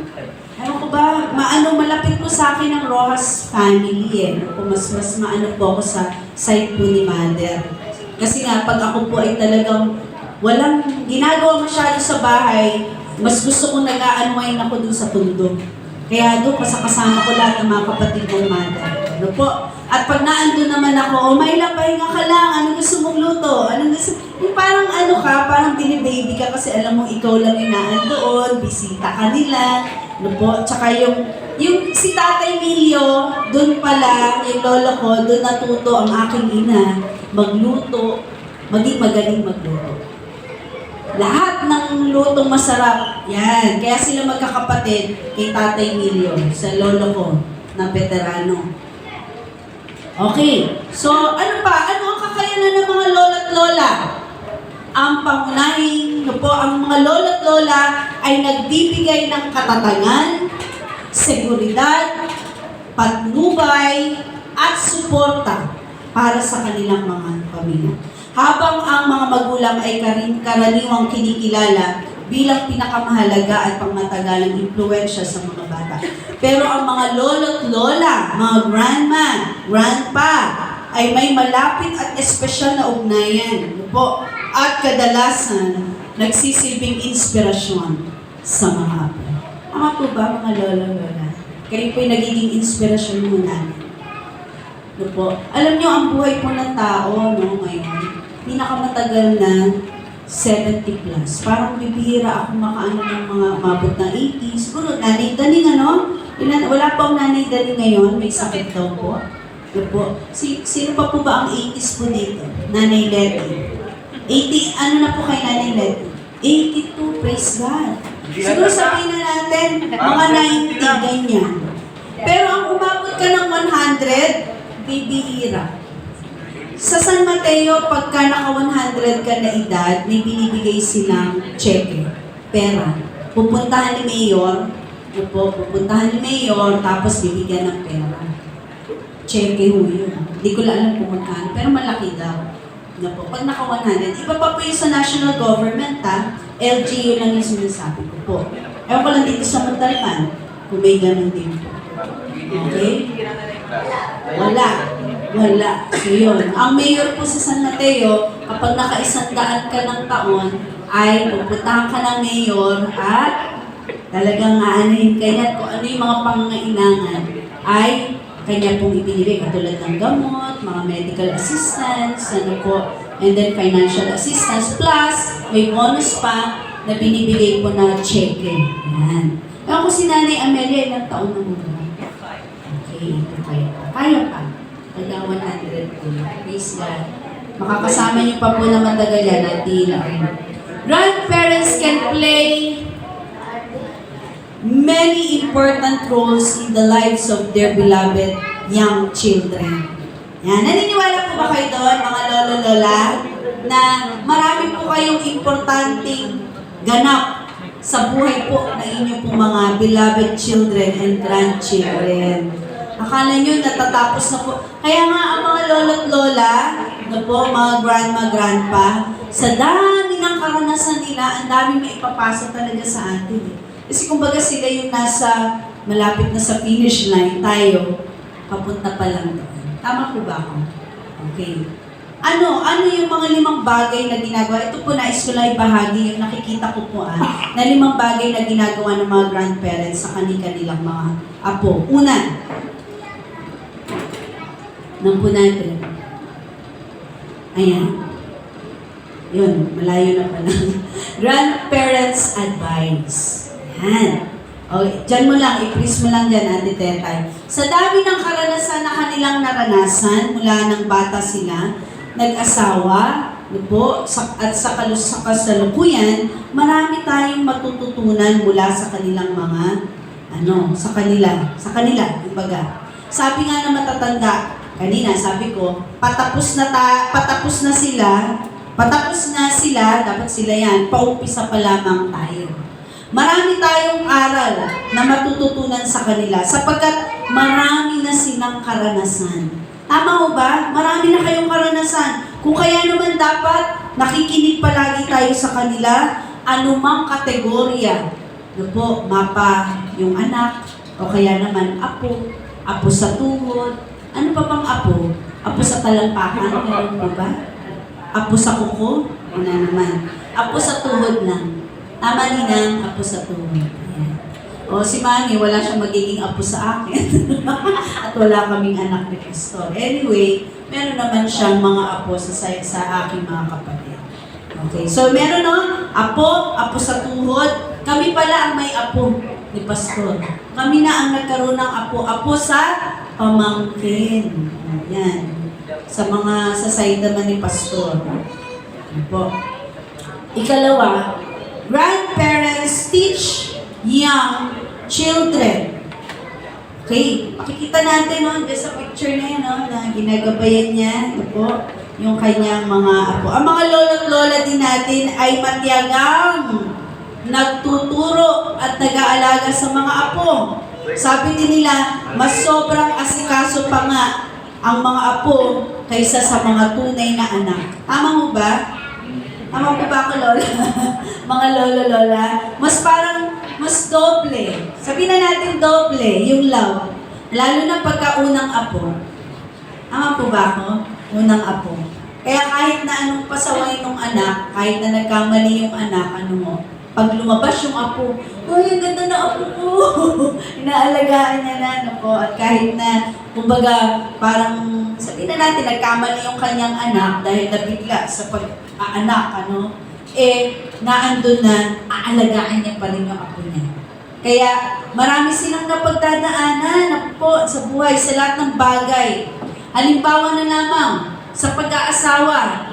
malapit po sa akin ang Rojas family Mas maano po ako sa side po ni mother. Kasi nga, pag ako po ay talagang walang ginagawa masyado sa bahay, mas gusto kong nag-a-unwind ako dun sa tondo. Kaya doon, kasama ko lahat ng mga kapatid kong mother. Ano po? At pag naandun naman ako, Myla, pahinga ka lang, anong gusto mong luto? Yung parang parang binibaby ka kasi alam mo, ikaw lang yung naandoon, bisita ka nila. Ano po? Tsaka yung si Tatay Milio, doon pala, yung lolo ko, doon natuto ang aking ina, magluto, maging magaling magluto. Lahat ng lutong masarap, yan. Kaya sila magkakapatid kay Tatay Milio, sa lolo ko, na veterano. Okay, so ano pa? Ano ang kakayanan ng mga lolo't lola? Ang pangunahing, ang mga lolo't lola ay nagbibigay ng katatagan, seguridad, patnubay, at suporta para sa kanilang mga pamilya. Habang ang mga magulang ay karaniwang kinikilala bilang pinakamahalaga at pangmatagalang impluwensya sa mga bata. Pero ang mga lolo't lola, mga grandma, grandpa, ay may malapit at espesyal na ugnayan po, at kadalasan nagsisilbing inspirasyon sa mga apo. Tama po ba mga lolo-lola? Kayo po'y nagiging inspirasyon mo namin. Po. Alam niyo, ang buhay po ng tao ngayon, pinakamatagal na 70 plus. Parang bibihira ako makaano ng mga mabot ng 80. Siguro, nanay daning ano? Wala pa akong nanay daning ngayon. May sakit daw po. Yun po. Sino pa po ba ang 80s po dito? Nanay Letty. 80, ano na po kay Nanay Letty? 82, praise God. Siguro sabihin na natin, mga 90, ganyan. Pero ang umabot ka ng 100, bibihira. Sa San Mateo, pagka naka 100 ka na edad, may binibigay silang cheque, pera. Pupuntahan ni Mayor, pupuntahan ni Mayor, tapos bibigyan ng pera. Cheque ho yun. Hindi ko lang alam kung magkano, pero malaki daw. Pag naka 100, iba pa po yung sa national government ha, LGU lang yung sinasabi ko po. Ewan ko lang dito sa Montalban, kung may ganun din po. Okay? Wala. So yun. Ang mayor po sa San Mateo, kapag naka-100 ka ng taon, ay pupuntahan ka ng mayor at talagang aanahin kanya kung ano yung mga pangangailangan ay kanya pong ibinibigay katulad ng gamot, mga medical assistance, ano po, and then financial assistance, plus may bonus pa na binibigay po na cheque. Yan. Ewan ko si Nanay Amelia, ilang taon na mo ba? Okay, kaya pa. Hanggang 100 po. Please God. Makakasama niyo pa po na matagal yan at di lang. Grandparents can play many important roles in the lives of their beloved young children. Yan. Naniniwala po ba kayo doon, mga lolo-lola, na marami po kayong importanteng ganap sa buhay po na inyo pong mga beloved children and grandchildren. Akala nyo natatapos na po. Kaya nga ang mga lolo't lola, na po, mga grandma, grandpa, sa dami ng karanasan nila, ang dami may ipapasa talaga sa atin. Kasi kumbaga sila yung nasa, malapit na sa finish line, tayo, papunta pa lang doon. Tama po ba ako? Okay. Ano yung mga 5 bagay na ginagawa? Ito po nais ko lang ibahagi, yung nakikita ko po na 5 bagay na ginagawa ng mga grandparents sa kanilang mga apo. Una, nang po natin. Ayan. Yun, malayo na pala. Grandparents advice. Ayan. Okay, dyan mo lang, i-freeze mo lang dyan, Ate Tetay. Sa dami ng karanasan na kanilang naranasan, mula ng bata sila, nag-asawa, at sa kasalukuyan, marami tayong matututunan mula sa kanilang mga, sa kanila, kumbaga. Sabi nga na matatanda, kanina sabi ko, patapos na sila, dapat sila yan, paumpisa pa lamang tayo. Marami tayong aral na matututunan sa kanila sapagkat marami na silang karanasan. Tama ho ba? Marami na kayong karanasan. Kung kaya naman dapat nakikinig palagi tayo sa kanila, anumang kategorya. Mapa yung anak, o kaya naman apo sa tuhod. Ano pa bang apo? Apo sa talampakan, meron po ba? Apo sa kuko? Ano naman? Apo sa tuhod lang. Tama ninang, apo sa tuhod. Ayan. O si Manny, wala siyang magiging apo sa akin. At wala kaming anak ni Pastor. Anyway, meron naman siyang mga apo sa aking mga kapatid. Okay, so meron apo sa tuhod. Kami pala ang may apo ni Pastor. Kami na ang nagkaroon ng apo sa pamangkin. Ayan. Sa side naman ni Pastor. Apo. Ikalawa, grandparents teach young children. Okay, makikita natin dyan sa picture na yan, na ginagabayan niya, yung kanyang mga apo. Ang mga lolo't lola din natin ay matiyagang nagtuturo at nag-aalaga sa mga apo. Sabi din nila, mas sobrang asikaso pa nga ang mga apo kaysa sa mga tunay na anak. Tama mo ba? Tama po ba ako, Lola? Mga lolo-lola, mas doble. Sabihin na natin doble, yung love. Lalo na pagka unang apo. Tama po ba ako? Unang apo. Kaya kahit na anong pasaway ng anak, kahit na nagkamali yung anak, pag lumabas yung apo, ang ganda na apo ko. Inaalagaan niya na, At kahit na, kumbaga, parang, sabihin na natin, nagkamali yung kanyang anak dahil nabigla sa pag-aanak, naandun na, aalagaan niya pa rin yung apo niya. Kaya marami silang napagdadaanan na po sa buhay, sa lahat ng bagay. Halimbawa na lamang, sa pag-aasawa,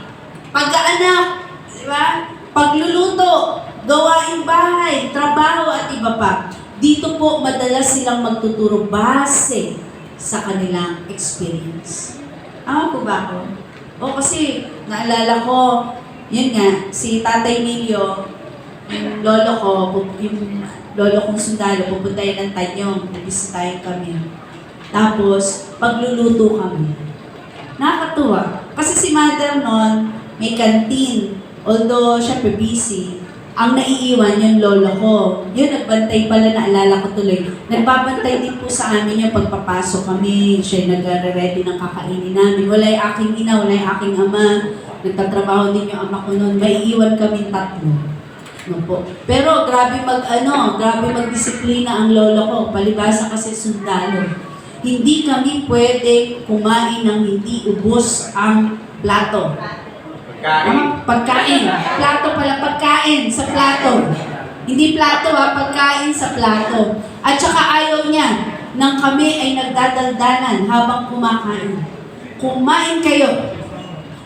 pag-aanak, di ba? Pagluluto, gawaing bahay, trabaho at iba pa. Dito po madalas silang magtuturo base sa kanilang experience. Po ba ako? O kasi naalala ko, yun nga, si Tatay Nilio, yung lolo ko, yung lolo kong sundalo, pupuntahin ng Tanyong, nabisitahin kami. Tapos, pagluluto kami. Nakakatuwa. Kasi si mother noon, may canteen. Although, syempre busy, ang naiiwan yung lolo ko. Yun, nagbantay pala, naalala ko tuloy. Nagbabantay din po sa amin yung pagpapasok kami. Siya nagre-ready ng kakainin namin. Wala yung aking ina, wala yung aking ama. Nagtatrabaho din yung ama ko noon. Maiiwan kami 3. No po. Pero grabe magdisiplina ang lolo ko. Palibasa kasi sundalo. Hindi kami pwede kumain ng hindi ubos ang plato. Pagkain. Plato pala, pagkain sa plato. Hindi plato pagkain sa plato. At saka ayaw niya nang kami ay nagdadaldanan habang kumakain. Kumain kayo.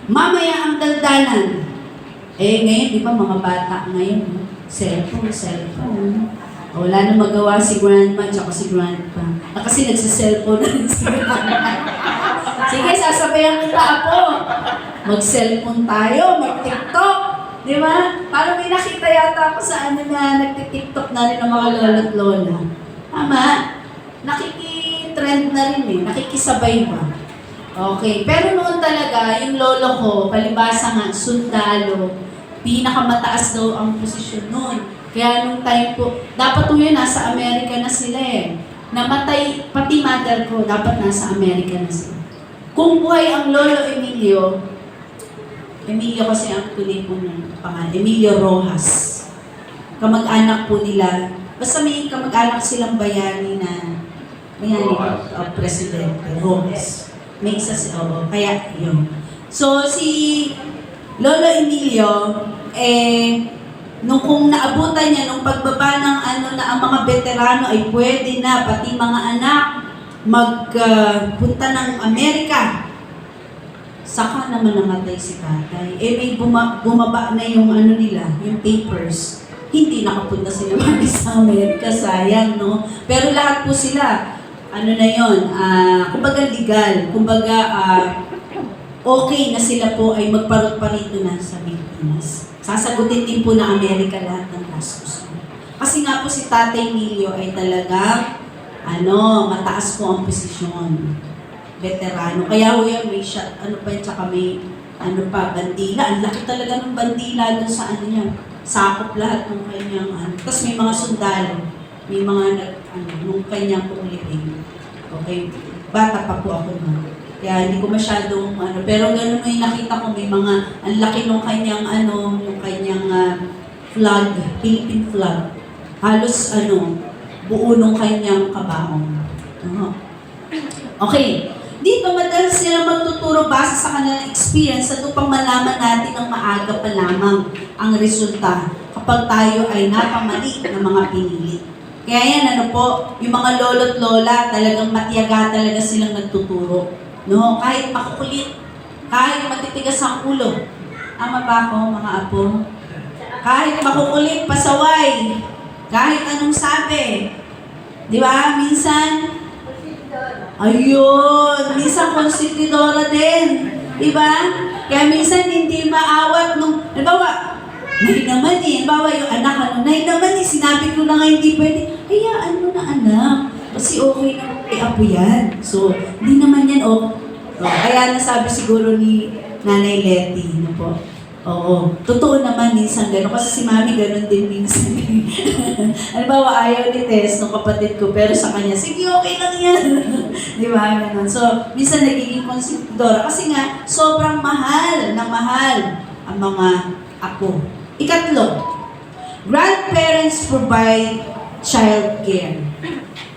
Mamaya ang daldanan. Ngayon, di ba mga bata ngayon, cellphone. Wala na magawa si grandma at si grandpa. Kasi nagsa-cellphone na rin si grandma. Sige, sasabayan kita ako. Mag-cellphone tayo, mag-TikTok. Di ba? Parang may nakita yata ako sa na nagti-TikTok na rin ng mga lolo't lola. Tama. Nakikitrend na rin nakikisabay ba? Okay. Pero noon talaga, yung lolo ko, palibasa nga, sundalo, pinakamataas daw ang posisyon noon. Kaya nung time po, dapat yun, nasa Amerika na sila Namatay, pati mother ko, dapat nasa Amerika na sila. Kung buhay ang Lolo Emilio kasi ang tuloy po ng pangalan, Emilio Rojas. Kamag-anak po nila, basta may kamag-anak silang bayani na, Presidente Rojas. May isa kaya yun. So, si Lolo Emilio, nung kung naabutan niya, nung pagbaba ng na ang mga veterano ay pwede na, pati mga anak, magpunta ng Amerika. Saka naman namatay si tatay. May bumaba na yung nila, yung papers. Hindi nakapunta sila sa Amerika, sayang, no? Pero lahat po sila, na yun, kumbaga legal, kumbaga okay na sila po ay magparot-parito na sa Pilipinas. Sasagutin din po ng Amerika lahat ng gastos. Kasi nga po si Tatay Nilio ay talagang mataas po ang posisyon. Veterano. Kaya yan, may shot, tsaka may, bandila. Ang laki talaga ng bandila doon sa niya. Sakop lahat ng kanyang, Tapos may mga sundalo. May mga, nung kanyang pumilipin. Okay. Bata pa po ako na. Kaya hindi ko masyadong pero gano'n yung nakita ko, may mga, ang laki nung kanyang yung kanyang flag, Philippine flag. Halos buo nung kanyang kabaong. Okay. Dito madalas sila magtuturo base sa kanilang experience at upang malaman natin ng maaga pa lamang ang resulta kapag tayo ay napamali ng mga pinili. Kaya yan, yung mga lolo't lola, talagang matiyaga talaga silang nagtuturo. No, kahit makukulit, kahit matitigas ang ulo. Tama ba ako, mga apo? Kahit makukulit, pasaway, kahit anong sabi. Di ba? Minsan, minsan konstitudora din. Di ba? Kaya minsan hindi maawat nung, halimbawa, naman yung anak, naman sinabi ko na nga hindi pwede. Hayaan mo na anak. Kasi okay na apo yan. So, hindi naman yan kaya nasabi siguro ni Nanay Letty, po. Oo. Totoo naman minsan gano'n. Kasi si Mami gano'n din minsan. Halimbawa, ayaw ni Tess, nung kapatid ko, pero sa kanya, sige, okay lang yan. Di ba? Gano'n. So, minsan nagiging konstitudora. Kasi nga, sobrang mahal na mahal ang mga apo. Ikatlo, grandparents provide child care.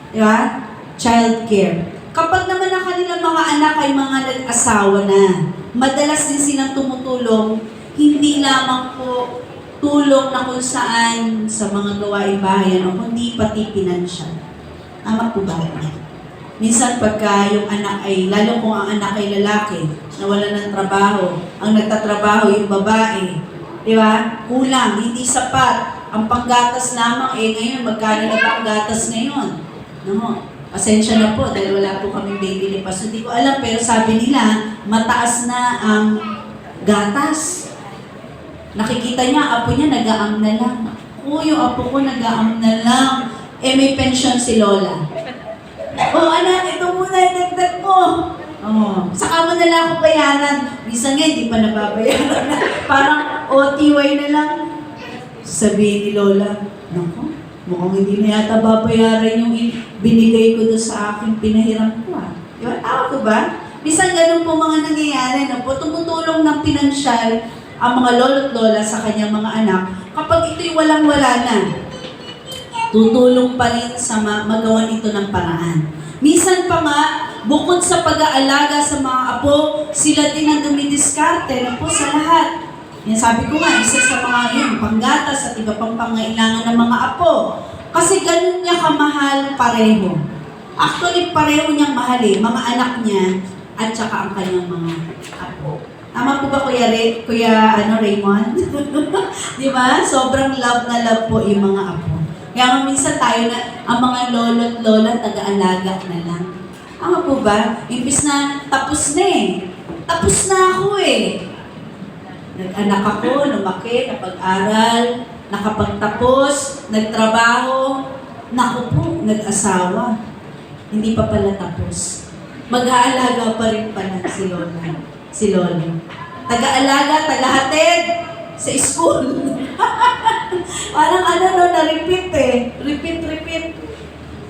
Di ba? Child care. Kapag naman ang kanilang mga anak ay mga nag-asawa na, madalas din silang tumutulong, hindi lamang po tulong na kung saan sa mga gawaing bahay, kundi pati pinansyal. Tama po ba? Minsan pagka yung anak ay, lalo kung ang anak ay lalaki, nawala ng trabaho, ang nagtatrabaho yung babae, di ba? Kulang, hindi sapat. Ang panggatas lamang, ngayon, magkano na ba ang gatas ngayon? No? Pasensya na po, dahil wala po kami baby lipas. Hindi ko alam, pero sabi nila, mataas na ang gatas. Nakikita niya, apo niya, nag-aam na lang. Yung apo ko, nag-aam na lang. May pension si Lola. Anak, ito muna, dagdag mo. Saka mo na lang ako bayaran. Minsan nga, hindi pa nababayaran na. Parang OTY na lang. Sabihin ni Lola, naku, mukhang hindi na yata babayaran yung binigay ko doon sa aking pinahiram ko. Diba? Tama ko ba? Minsan ganun po mga nangyayari na po, tumutulong ng pinansyal ang mga lolo't lola sa kanyang mga anak kapag ito'y walang-wala na. Tutulong pa rin sa magawan ito ng paraan. Minsan pa nga, bukod sa pag-aalaga sa mga apo, sila din ang dumidiskarte na po sa lahat. Yan sabi ko nga, isa sa mga panggatas at iba pang pangailangan ng mga apo. Kasi ganun niya kamahal pareho. Actually, pareho niyang mahal mga anak niya at saka ang kanyang mga apo. Tama po ba, Kuya Raymond? Di ba? Sobrang love na love po yung mga apo. Kaya nga minsan tayo na, ang mga lolo't lola, taga-alaga na lang. Tama po ba? Imbis na tapos na Tapos na ako Nag-anak ako, lumaki, napag-aral, nakapagtapos, nagtrabaho, naku po, nag-asawa. Hindi pa pala tapos. Mag-aalaga pa rin pala si Lola. Si Lolo. Taga-alaga, taga-hatid sa school. Parang na-repeat Repeat.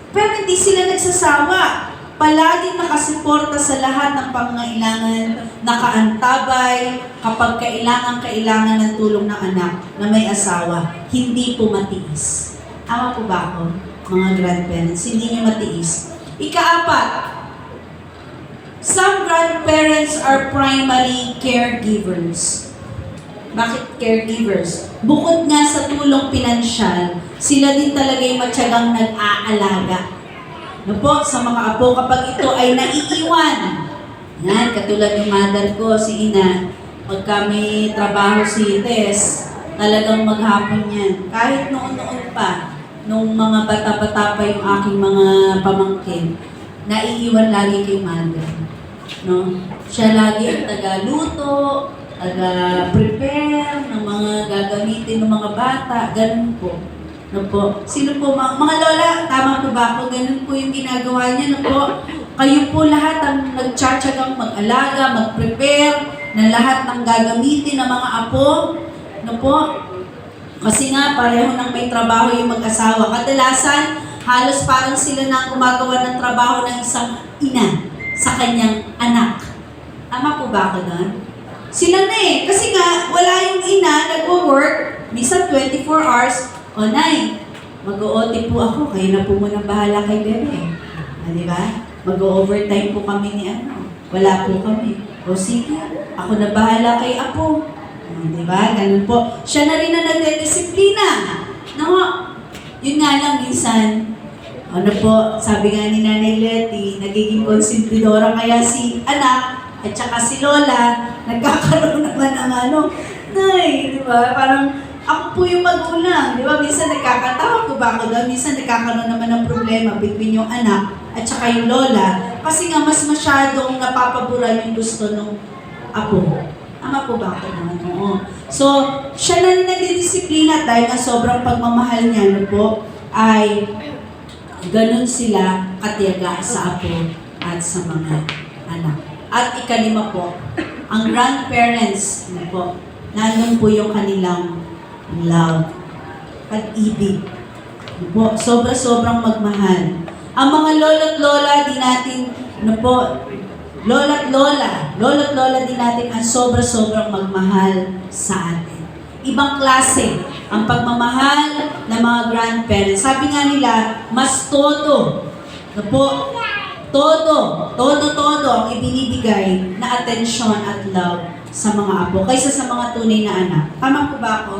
Pero hindi sila nagsasawa. Palaging nakasuporta sa lahat ng pangangailangan, nakaantabay, kapag kailangan ng tulong ng anak na may asawa, hindi po matiis. Tama po ba ako, mga grandparents? Hindi niyo matiis. Ika-4, some grandparents are primary caregivers. Bakit caregivers? Bukod nga sa tulong pinansyal, sila din talaga yung matyagang nag-aalaga. Sa mga apo kapag ito ay naiiwan. Yan, katulad yung mother ko, si Ina, pagka may trabaho si Tess, talagang maghapon yan. Kahit noon pa, nung mga bata-bata pa yung aking mga pamangkin, naiiwan lagi kay mother. No? Siya lagi ang taga-luto, taga-prepare ng mga gagamitin ng mga bata, ganun po. No po. Sino po, mga lola, tama po ba ako? Ganun po yung ginagawa niya, no po. Kayo po lahat ang nagtsatsagang mag-alaga, mag-prepare ng lahat ng gagamitin ng mga apo, no po. Kasi nga, pareho nang may trabaho yung mag-asawa. Kadalasan, halos parang sila na gumagawa ng trabaho ng isang ina sa kanyang anak. Tama po ba ako doon? Sila na Kasi nga, wala yung ina, nag-work, minsan 24 hours, Nay, mag-o-OT po ako, kayo na po muna bahala kay bebe. Di ba? Mag-o-overtime po kami ni wala po kami. O sige, ako na bahala kay Apo. Di ba? Ganun po. Siya na rin na nagdedisiplina. Yun nga lang minsan, sabi nga ni Nanay Letty, nagiging konsentidora kaya si anak at saka si Lola, nagkakaroon naman ng Nay, di ba? Parang, ako po yung magulang, di ba? Minsan nagkakatawa ko ba ako doon? Minsan nagkakaroon naman ng problema between yung anak at saka yung lola. Kasi nga mas masyadong napapaboran yung gusto ng apo. Tama po ba ako naman? Oo. So, siya na rin nagdidisiplina dahil nga sobrang pagmamahal niya, ay ganun sila katiyaga sa apo at sa mga anak. At ikalima po, ang grandparents, nandun po yung kanilang love, pag-ibig. Sobra-sobrang magmahal. Ang mga lolo't lola din natin, lolo't lola din natin ang sobra-sobrang magmahal sa atin. Ibang klase ang pagmamahal ng mga grandparents. Sabi nga nila, mas todo ang ibinibigay na atensyon at love sa mga apo kaysa sa mga tunay na anak. Tama po ba ako?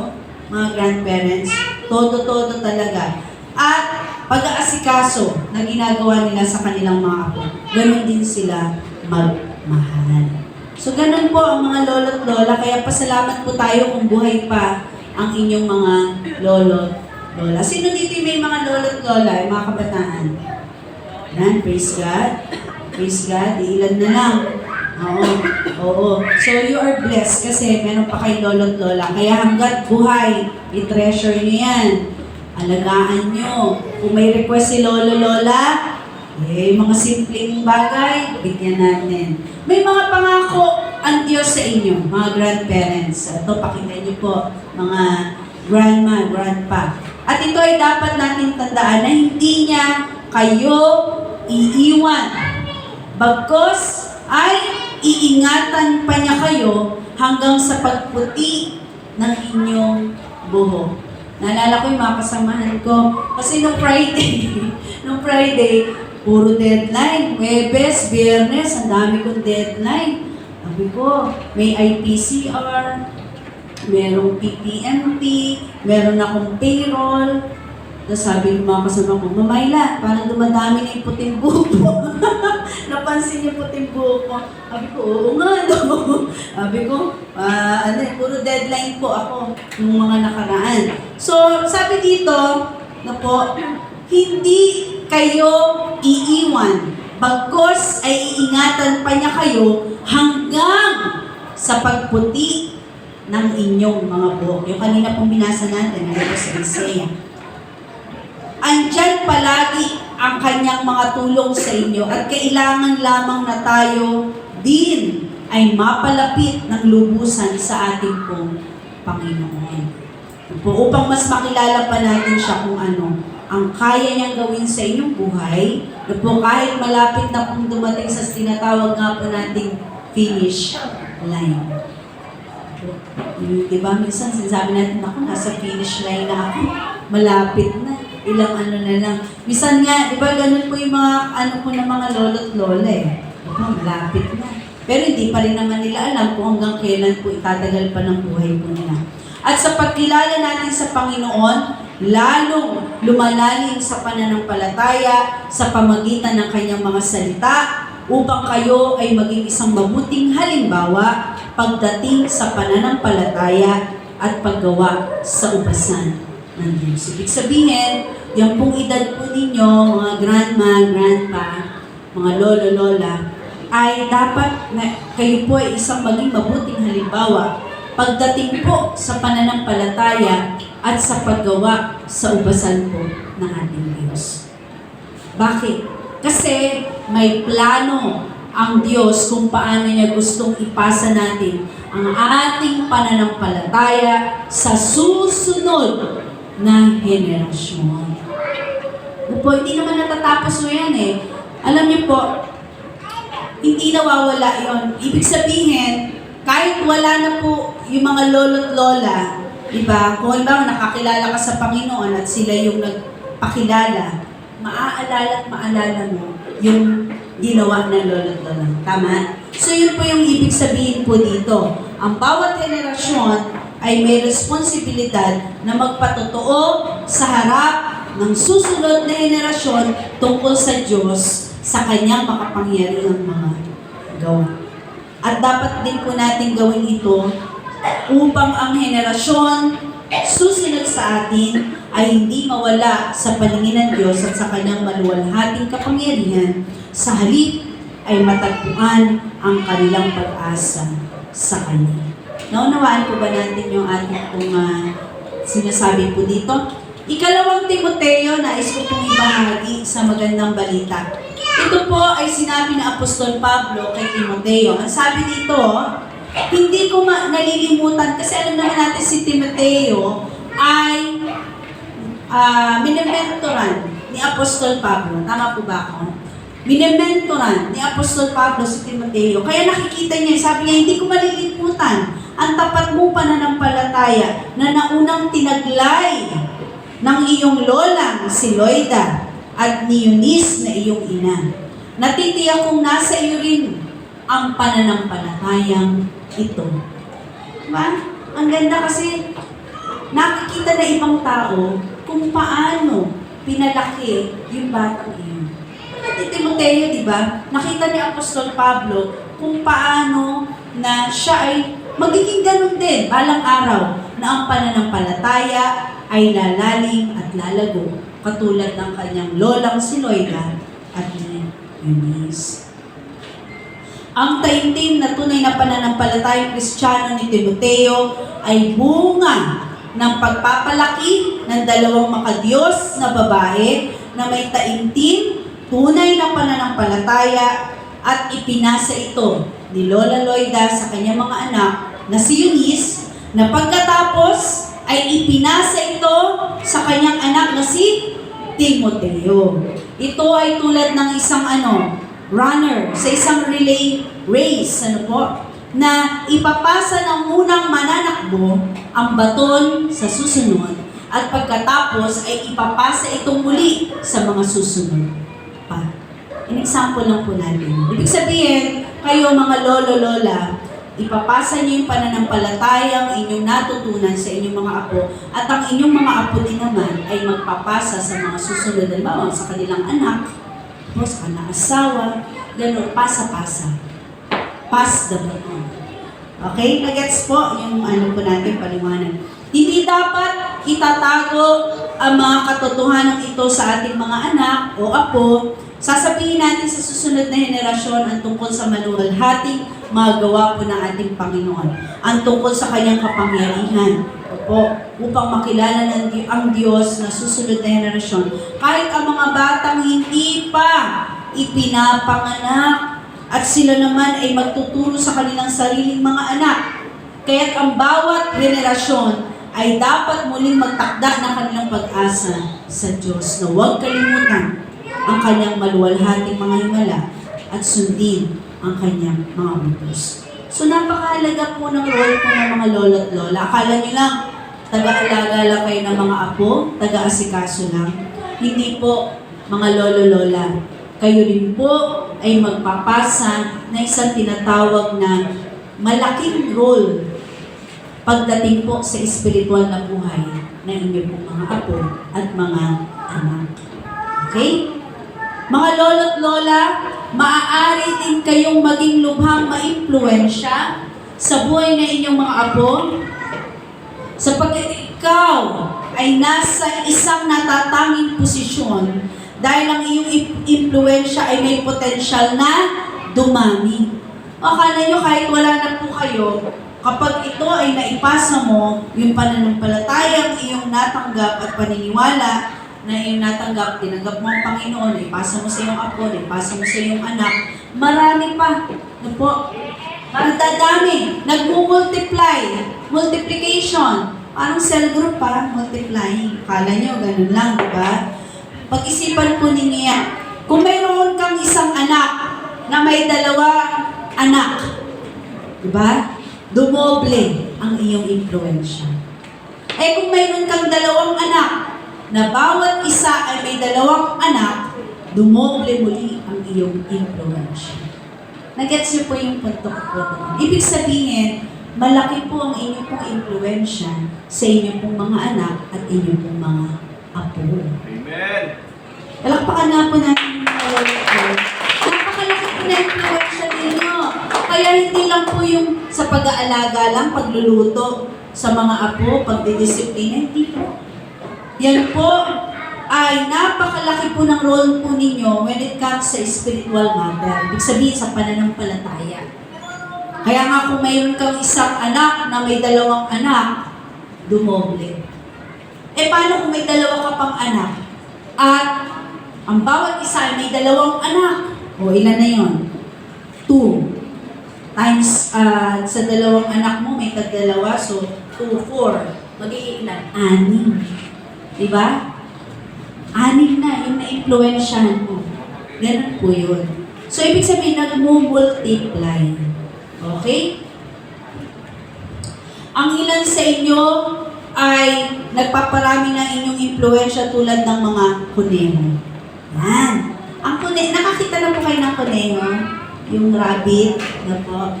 mga grandparents. Todo-todo talaga. At pag-aasikaso na ginagawa nila sa kanilang mga apo, ganun din sila magmahal. So ganun po ang mga lolo't lola, kaya pasalamat po tayo kung buhay pa ang inyong mga lolo't lola. Sino dito may mga lolo't lola, yung mga kabataan? Yan, praise God. Praise God, ilan na lang. Oo. So you are blessed kasi meron pa kayong lolo't lola. Kaya hanggat buhay, i-treasure nyo yan. Alagaan nyo. Kung may request si lolo lola, mga simpleng bagay, bigyan natin. May mga pangako ang Diyos sa inyo, mga grandparents. Ito, pakinggan nyo po, mga grandma, grandpa. At ito ay dapat natin tandaan na hindi niya kayo iiwan. Bagkos ay iingatan pa niya kayo hanggang sa pagputi ng inyong buhok. Naalala ko yung mga kasamahan ko. Kasi nung Friday, puro deadline. Webes, Biyernes, ang dami kong deadline. Sabi ko, may IPCR, merong PPMP, meron akong payroll. Tapos sabi ng mga kasama ko, Mamayla, parang dumadami na yung puting buhok mo. Napansin yung puting buhok mo. Sabi ko, oo nga, no? Sabi ko, puro deadline po ako ng mga nakaraan. So, sabi dito, na po, hindi kayo iiwan. Bagkos ay iingatan pa niya kayo hanggang sa pagputi ng inyong mga buhok. Yung kanina pong binasa natin, ano sa Isaiah. Andyan palagi ang kanyang mga tulong sa inyo at kailangan lamang na tayo din ay mapalapit ng lubusan sa ating pong Panginoon. Upang mas makilala pa natin siya kung ano ang kaya niyang gawin sa inyong buhay, na po kahit malapit na pong dumating sa tinatawag nga po nating finish line. Diba, minsan sinasabi natin, ako, nasa finish line na ako, malapit na, ilang ano na lang. Minsan nga, diba, ganun po yung mga, ano po ng mga lolo't lola eh. Ako, malapit na. Pero hindi pa rin naman nila alam kung hanggang kailan po itatagal pa ng buhay po nila. At sa pagkilala natin sa Panginoon, lalong lumalalim sa pananampalataya sa pamagitan ng kanyang mga salita upang kayo ay maging isang mabuting halimbawa pagdating sa pananampalataya at paggawa sa ubasan ng Diyos. Ibig sabihin, yung pong edad po ninyo, mga grandma, grandpa, mga lolo, lola, ay dapat na kayo po ay isang maging mabuting halimbawa pagdating po sa pananampalataya at sa paggawa sa ubasan po ng ating Diyos. Bakit? Kasi may plano ang Diyos kung paano niya gustong ipasa natin ang ating pananampalataya sa susunod na henerasyon. Po, hindi naman natatapos mo yan eh. Alam niyo po, hindi nawawala yon. Ibig sabihin, kahit wala na po yung mga lolo't lola, diba? Kung halimbawa nakakilala ka sa Panginoon at sila yung nagpakilala, maaalala at maalala mo yung ginawa ng lolo't lola. Tama? So yun po yung ibig sabihin po dito. Ang bawat henerasyon ay may responsibilidad na magpatotoo sa harap ng susunod na henerasyon tungkol sa Diyos sa kanyang makapangyarihang mga gawa. At dapat din po natin gawin ito upang ang henerasyon susunod sa atin ay hindi mawala sa paningin ng Diyos at sa kanyang maluwalhating kapangyarihan, sa halip ay matagpuan ang kanilang pag-asa sa Kanya. Naunawaan po ba natin yung ating pong sinasabi po dito? Ikalawang Timoteo, nais ko pong ibahagi sa magandang balita. Ito po ay sinabi ng Apostol Pablo kay Timoteo. Ang sabi dito, hindi ko nalilimutan, kasi alam naman natin si Timoteo ay minementoran ni Apostol Pablo. Tama po ba ako? Minementoran ni Apostol Pablo si Timoteo. Kaya nakikita niya, sabi niya, hindi ko malilimutan ang tapat mong pananampalataya na naunang tinaglay ng iyong lolang si Loida at ni Eunice na iyong ina. Natitiyak kong nasa iyo rin ang pananampalatayang ito. Diba? Ang ganda kasi nakikita na ibang tao kung paano pinalaki yung batang iyon. Natin Timoteo, di ba? Nakita ni Apostol Pablo kung paano na siya ay magiging ganun din balang araw na ang pananampalataya ay lalalim at lalago katulad ng kanyang lolang si Loida at ni Eunice. Ang taimtim na tunay na pananampalatayang Kristiyano ni Timoteo ay bunga ng pagpapalaki ng dalawang makadiyos na babae na may taimtim, tunay na pananampalataya at ipinasa ito ni Lola Loida sa kanyang mga anak na si Eunice na pagkatapos ay ipinasa ito sa kanyang anak na si Timoteo. Ito ay tulad ng isang runner sa isang relay race, na ipapasa ng unang mananakbo ang baton sa susunod at pagkatapos ay ipapasa itong muli sa mga susunod pa. An example lang po natin. Ibig sabihin, kayo mga lolo-lola, ipapasa niyo yung pananampalatayang inyong natutunan sa inyong mga apo at ang inyong mga apo din naman ay magpapasa sa mga susunod, halimbawa sa kanilang anak, o sa kanilang asawa, gano'n, pasa-pasa. Pass the baton. Okay? Nagets po yung po natin paliwanag. Hindi dapat itatago ang mga katotohanan ito sa ating mga anak o apo. Sasabihin natin sa susunod na henerasyon ang tungkol sa maluwalhating mga gawa po ng ating Panginoon. Ang tungkol sa kanyang kapangyarihan. Opo, upang makilala ang Diyos na susunod na henerasyon. Kahit ang mga batang hindi pa ipinapanganak at sila naman ay magtuturo sa kanilang sariling mga anak. Kaya't ang bawat henerasyon ay dapat muling magtakda ng kanilang pag-asa sa Diyos na huwag kalimutan ang kanyang maluwalhating mga himala at sundin ang kanyang mga utos. So napakahalaga po ng role po ng mga lolo at lola. Akala nyo lang, taga-alaga lang kayo ng mga apo, taga-asikaso lang. Hindi po, mga lolo-lola. Kayo rin po ay magpapasa na isang tinatawag na malaking role pagdating po sa espiritual na buhay na inyo pong mga apo at mga anak. Okay? Mga lolo't lola, maaari din kayong maging lubhang maimpluwensya sa buhay na inyong mga apo sapagkat ikaw ay nasa isang natatanging posisyon dahil ang iyong impluwensya ay may potensyal na dumami. O akala nyo kahit wala na po kayo, kapag ito ay naipasa mo, yung pananampalatayang iyong natanggap at paniniwala na iyong natanggap, tinanggap mo ang Panginoon, naipasa mo sa iyong apo, naipasa mo sa iyong anak, marami pa. Ano po? Magdadami. Nag-multiply. Multiplication. Parang cell group pa, multiplying. Akala nyo, ganun lang, di ba? Pag-isipan po ninyo yan. Kung mayroon kang isang anak na may 2 anak, di ba? Dumoble ang iyong impluensya. Eh kung mayroon kang 2 anak, na bawat isa ay may 2 anak, dumoble muli ang iyong impluensya. Nagets niyo po yung punto ko po. Ibig sabihin, malaki po ang inyong pong impluensya sa inyong pong mga anak at inyong pong mga apo. Amen. Palakpakan na po natin yung mga lolo. Napakalaki po na impluensya ninyo. Kaya hindi lang po yung sa pag-aalaga lang, pagluluto sa mga apo, pagdidisiplina, hindi po. Yan po ay napakalaki po ng role po ninyo when it comes sa spiritual matter. Ibig sabihin sa pananampalataya. Kaya nga kung mayroon kang isang anak na may 2 anak, dumoble. Eh paano kung may 2 ka pang anak? At ang bawat isa ay may 2 anak. O ilan na yon? 2. Times sa 2 anak mo, may 2, so 2, 4. Magiging ilan? 6. Diba? 6 na yung na-influensyahan mo. Ganun po yun. So, ibig sabihin, nag-multiply. Okay? Ang ilan sa inyo ay nagpaparami ng inyong impluensya tulad ng mga kuneho. Yan. Ang kuneho, nakakita na po kayo ng kuneho? Yung rabbit na po.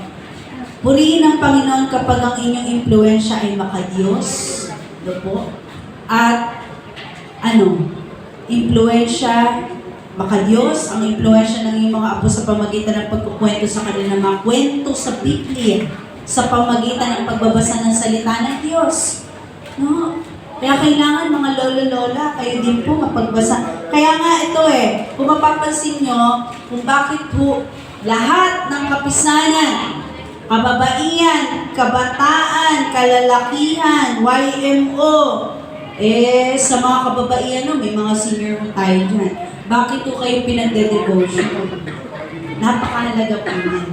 Purihin ang Panginoon kapag ang inyong impluensya ay makadiyos. No po? At impluensya, baka Diyos, ang impluensya ng iyong mga apo sa pamagitan ng pagkukwento sa kanilang mga kwento sa Biblia, sa pamagitan ng pagbabasa ng salita ng Diyos. No? Kaya kailangan mga lolo-lola, kayo din po mapagbasa. Kaya nga ito kung mapapansin nyo, kung bakit po lahat ng kapisanan, kababaihan, kabataan, kalalakihan, YMO, sa mga kababaihan, may mga senior mo tayo dyan. Bakit po kayo pinagde-devotion? Napakahalaga po yan.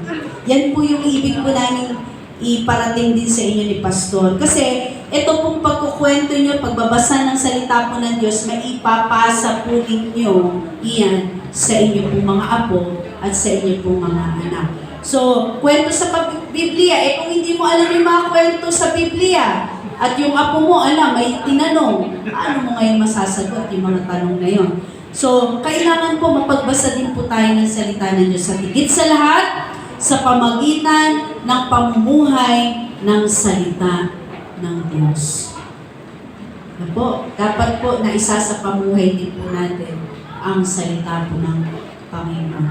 Yan po yung ibig po namin iparating din sa inyo ni Pastor. Kasi ito pong pagkukwento nyo, pagbabasa ng salita po ng Diyos, may ipapasa po ninyo iyan sa inyo pong mga apo at sa inyo pong mga anak. So, kwento sa Biblia, kung hindi mo alam yung mga kwento sa Biblia, at yung apo mo, may tinanong, ano mo ngayon masasagot yung mga tanong na yon? So, kailangan po mapagbasa din po tayo ng salita ng Diyos at higit sa lahat, sa pamagitan ng pamumuhay ng salita ng Diyos. Dapat po na isa sa pamuhay din po natin ang salita po ng Panginoon.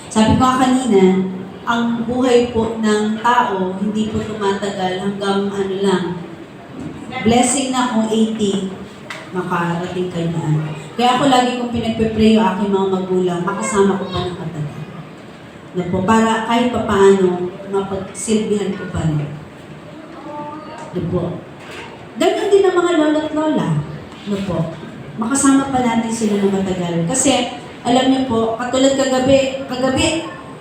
Sabi ko kanina, ang buhay po ng tao hindi po tumatagal hanggang lang. Blessing na kung 80, makarating kayo na. Kaya ako lagi kong pinagpe-pray yung aking mga magulang, makasama ko pa ng katagal. Para kahit pa paano, mapagsilbihan ko pa rin. Ganyan din ang mga lolo't lola. Makasama pa natin sila ng matagal. Kasi, alam niyo po, katulad kagabi,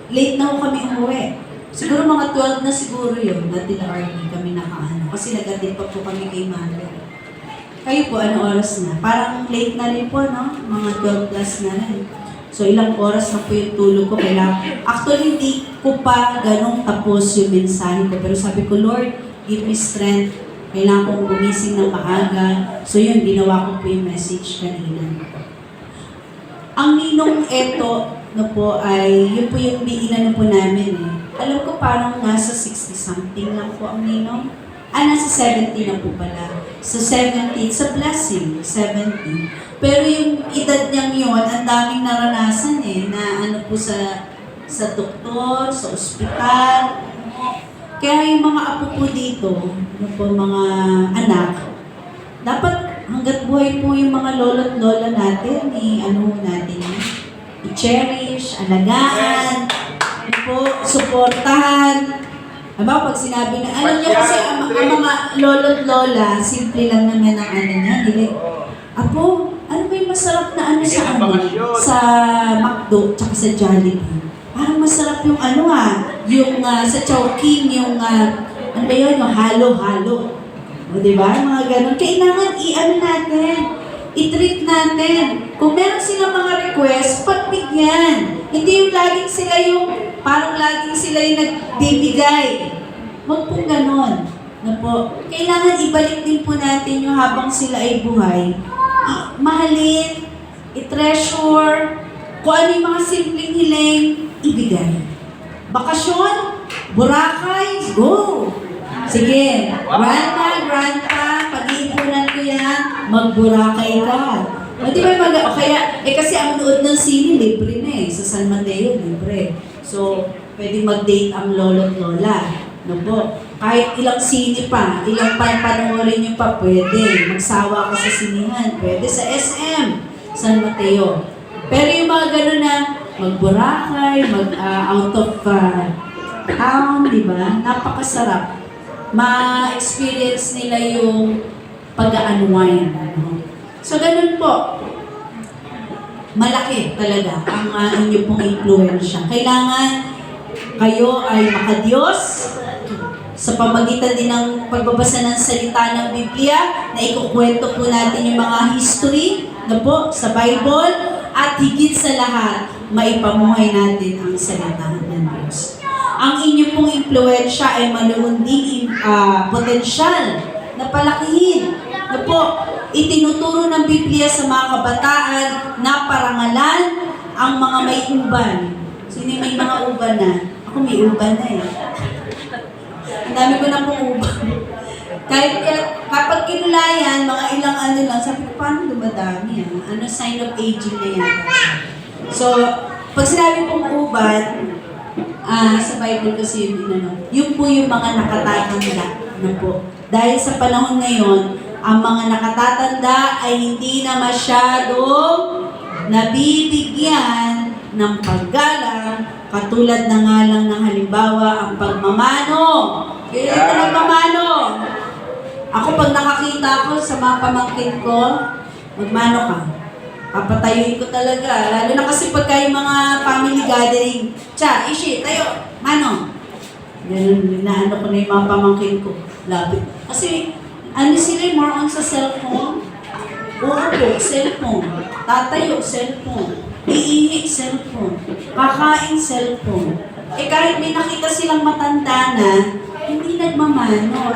late na kami umuwi. Siguro mga 12 na siguro yun, dati na RD kami nakaano. Kasi nagatid pa po kami kay Mother. Kayo po, ano oras na? Parang late na rin po, no? Mga 12 plus na rin. So, ilang oras na po yung tulog ko. Actually, hindi ko pa ganong tapos yung mensahe ko. Pero sabi ko, Lord, give me strength. Kailangan kong gumising ng maaga. So, yun, ginawa ko po yung message kanina. Ang ninong eto, yun po yung inano po namin Alam ko parang nasa 60-something lang po ang ninong. Nasa 70 na po pala. So 70, it's a blessing, 70. Pero yung edad niyang yun, ang daming naranasan na po sa doktor, sa ospital. Kaya yung mga apo po dito, mga anak, dapat hanggat buhay po yung mga lolo't lola natin, i-cherish, alagaan, suportahan. Pag sinabi na, alam niyo kasi ang mga lolo't lola, simple lang naman ang niya. Apo, ano ba yung masarap na sa McDo, tsaka sa Jollibee? Parang masarap yung yung sa Chowking, yung yung halo-halo. Diba? Mga ganun. Kailangan natin, i-treat natin. Kung meron silang mga request, pagbigyan. Hindi yung laging sila parang laging sila yung nagbibigay. Huwag pong ganon. Kailangan ibalik din po natin yung habang sila ay buhay. Mahalin, i-treasure, kung ano yung mga simpleng hiling, ibigay. Bakasyon, Boracay, go! Sige, grandpa, pag-iipunan ko yan, mag-Boracay ka. Di ba kasi ang nood ng sine, libre na sa San Mateo, libre. So, pwede mag-date ang lolo't lola. Kahit ilang sine pa, ilang panoorin nyo pa, pwede. Magsawa ka sa sinihan, pwede sa SM, San Mateo. Pero yung mga gano'n na mag-Boracay, out of town, di ba? Napakasarap. Ma-experience nila yung pag-unwind. So, ganun po. Malaki talaga ang inyo pong influensya. Kailangan kayo ay makadiyos sa pamagitan din ng pagbabasa ng salita ng Biblia na ikukwento po natin yung mga history sa Bible at higit sa lahat, maipamuhay natin ang salita ng Diyos. Ang inyo pong influensya ay mayroon din potensyal na palakihin. Itinuturo ng Biblia sa mga kabataan na parangalan ang mga may uban. Sino may mga uban na? Ako may uban na Ang dami ko na pong uban. Kahit kapag kinulayan, mga ilang ano lang, sabi ko, paano dumadami yan? Ano sign of aging na yan? So, pag sinabi pong ubad, sa Bible kasi yun po yung mga nakatatanda na po. Dahil sa panahon ngayon, ang mga nakatatanda ay hindi na masyadong nabibigyan ng paggalang, katulad na nga lang ng halimbawa ang pagmamano. Kaya ito nagmamano. Ako pag nakakita ko sa mga pamangkin ko, magmano ka. Papatayuin ko talaga. Lalo na kasi pagka yung mga family gathering, tsa, ishi, tayo, mano. Ganun, naano ko na yung mga pamangkin ko. Labit. Kasi, ano sila, more on sa cellphone? Uupo, cellphone. Tatayo, cellphone. Iihi, cellphone. Kakain, cellphone. Eh kahit may nakita silang matanda na, hindi nagmamano.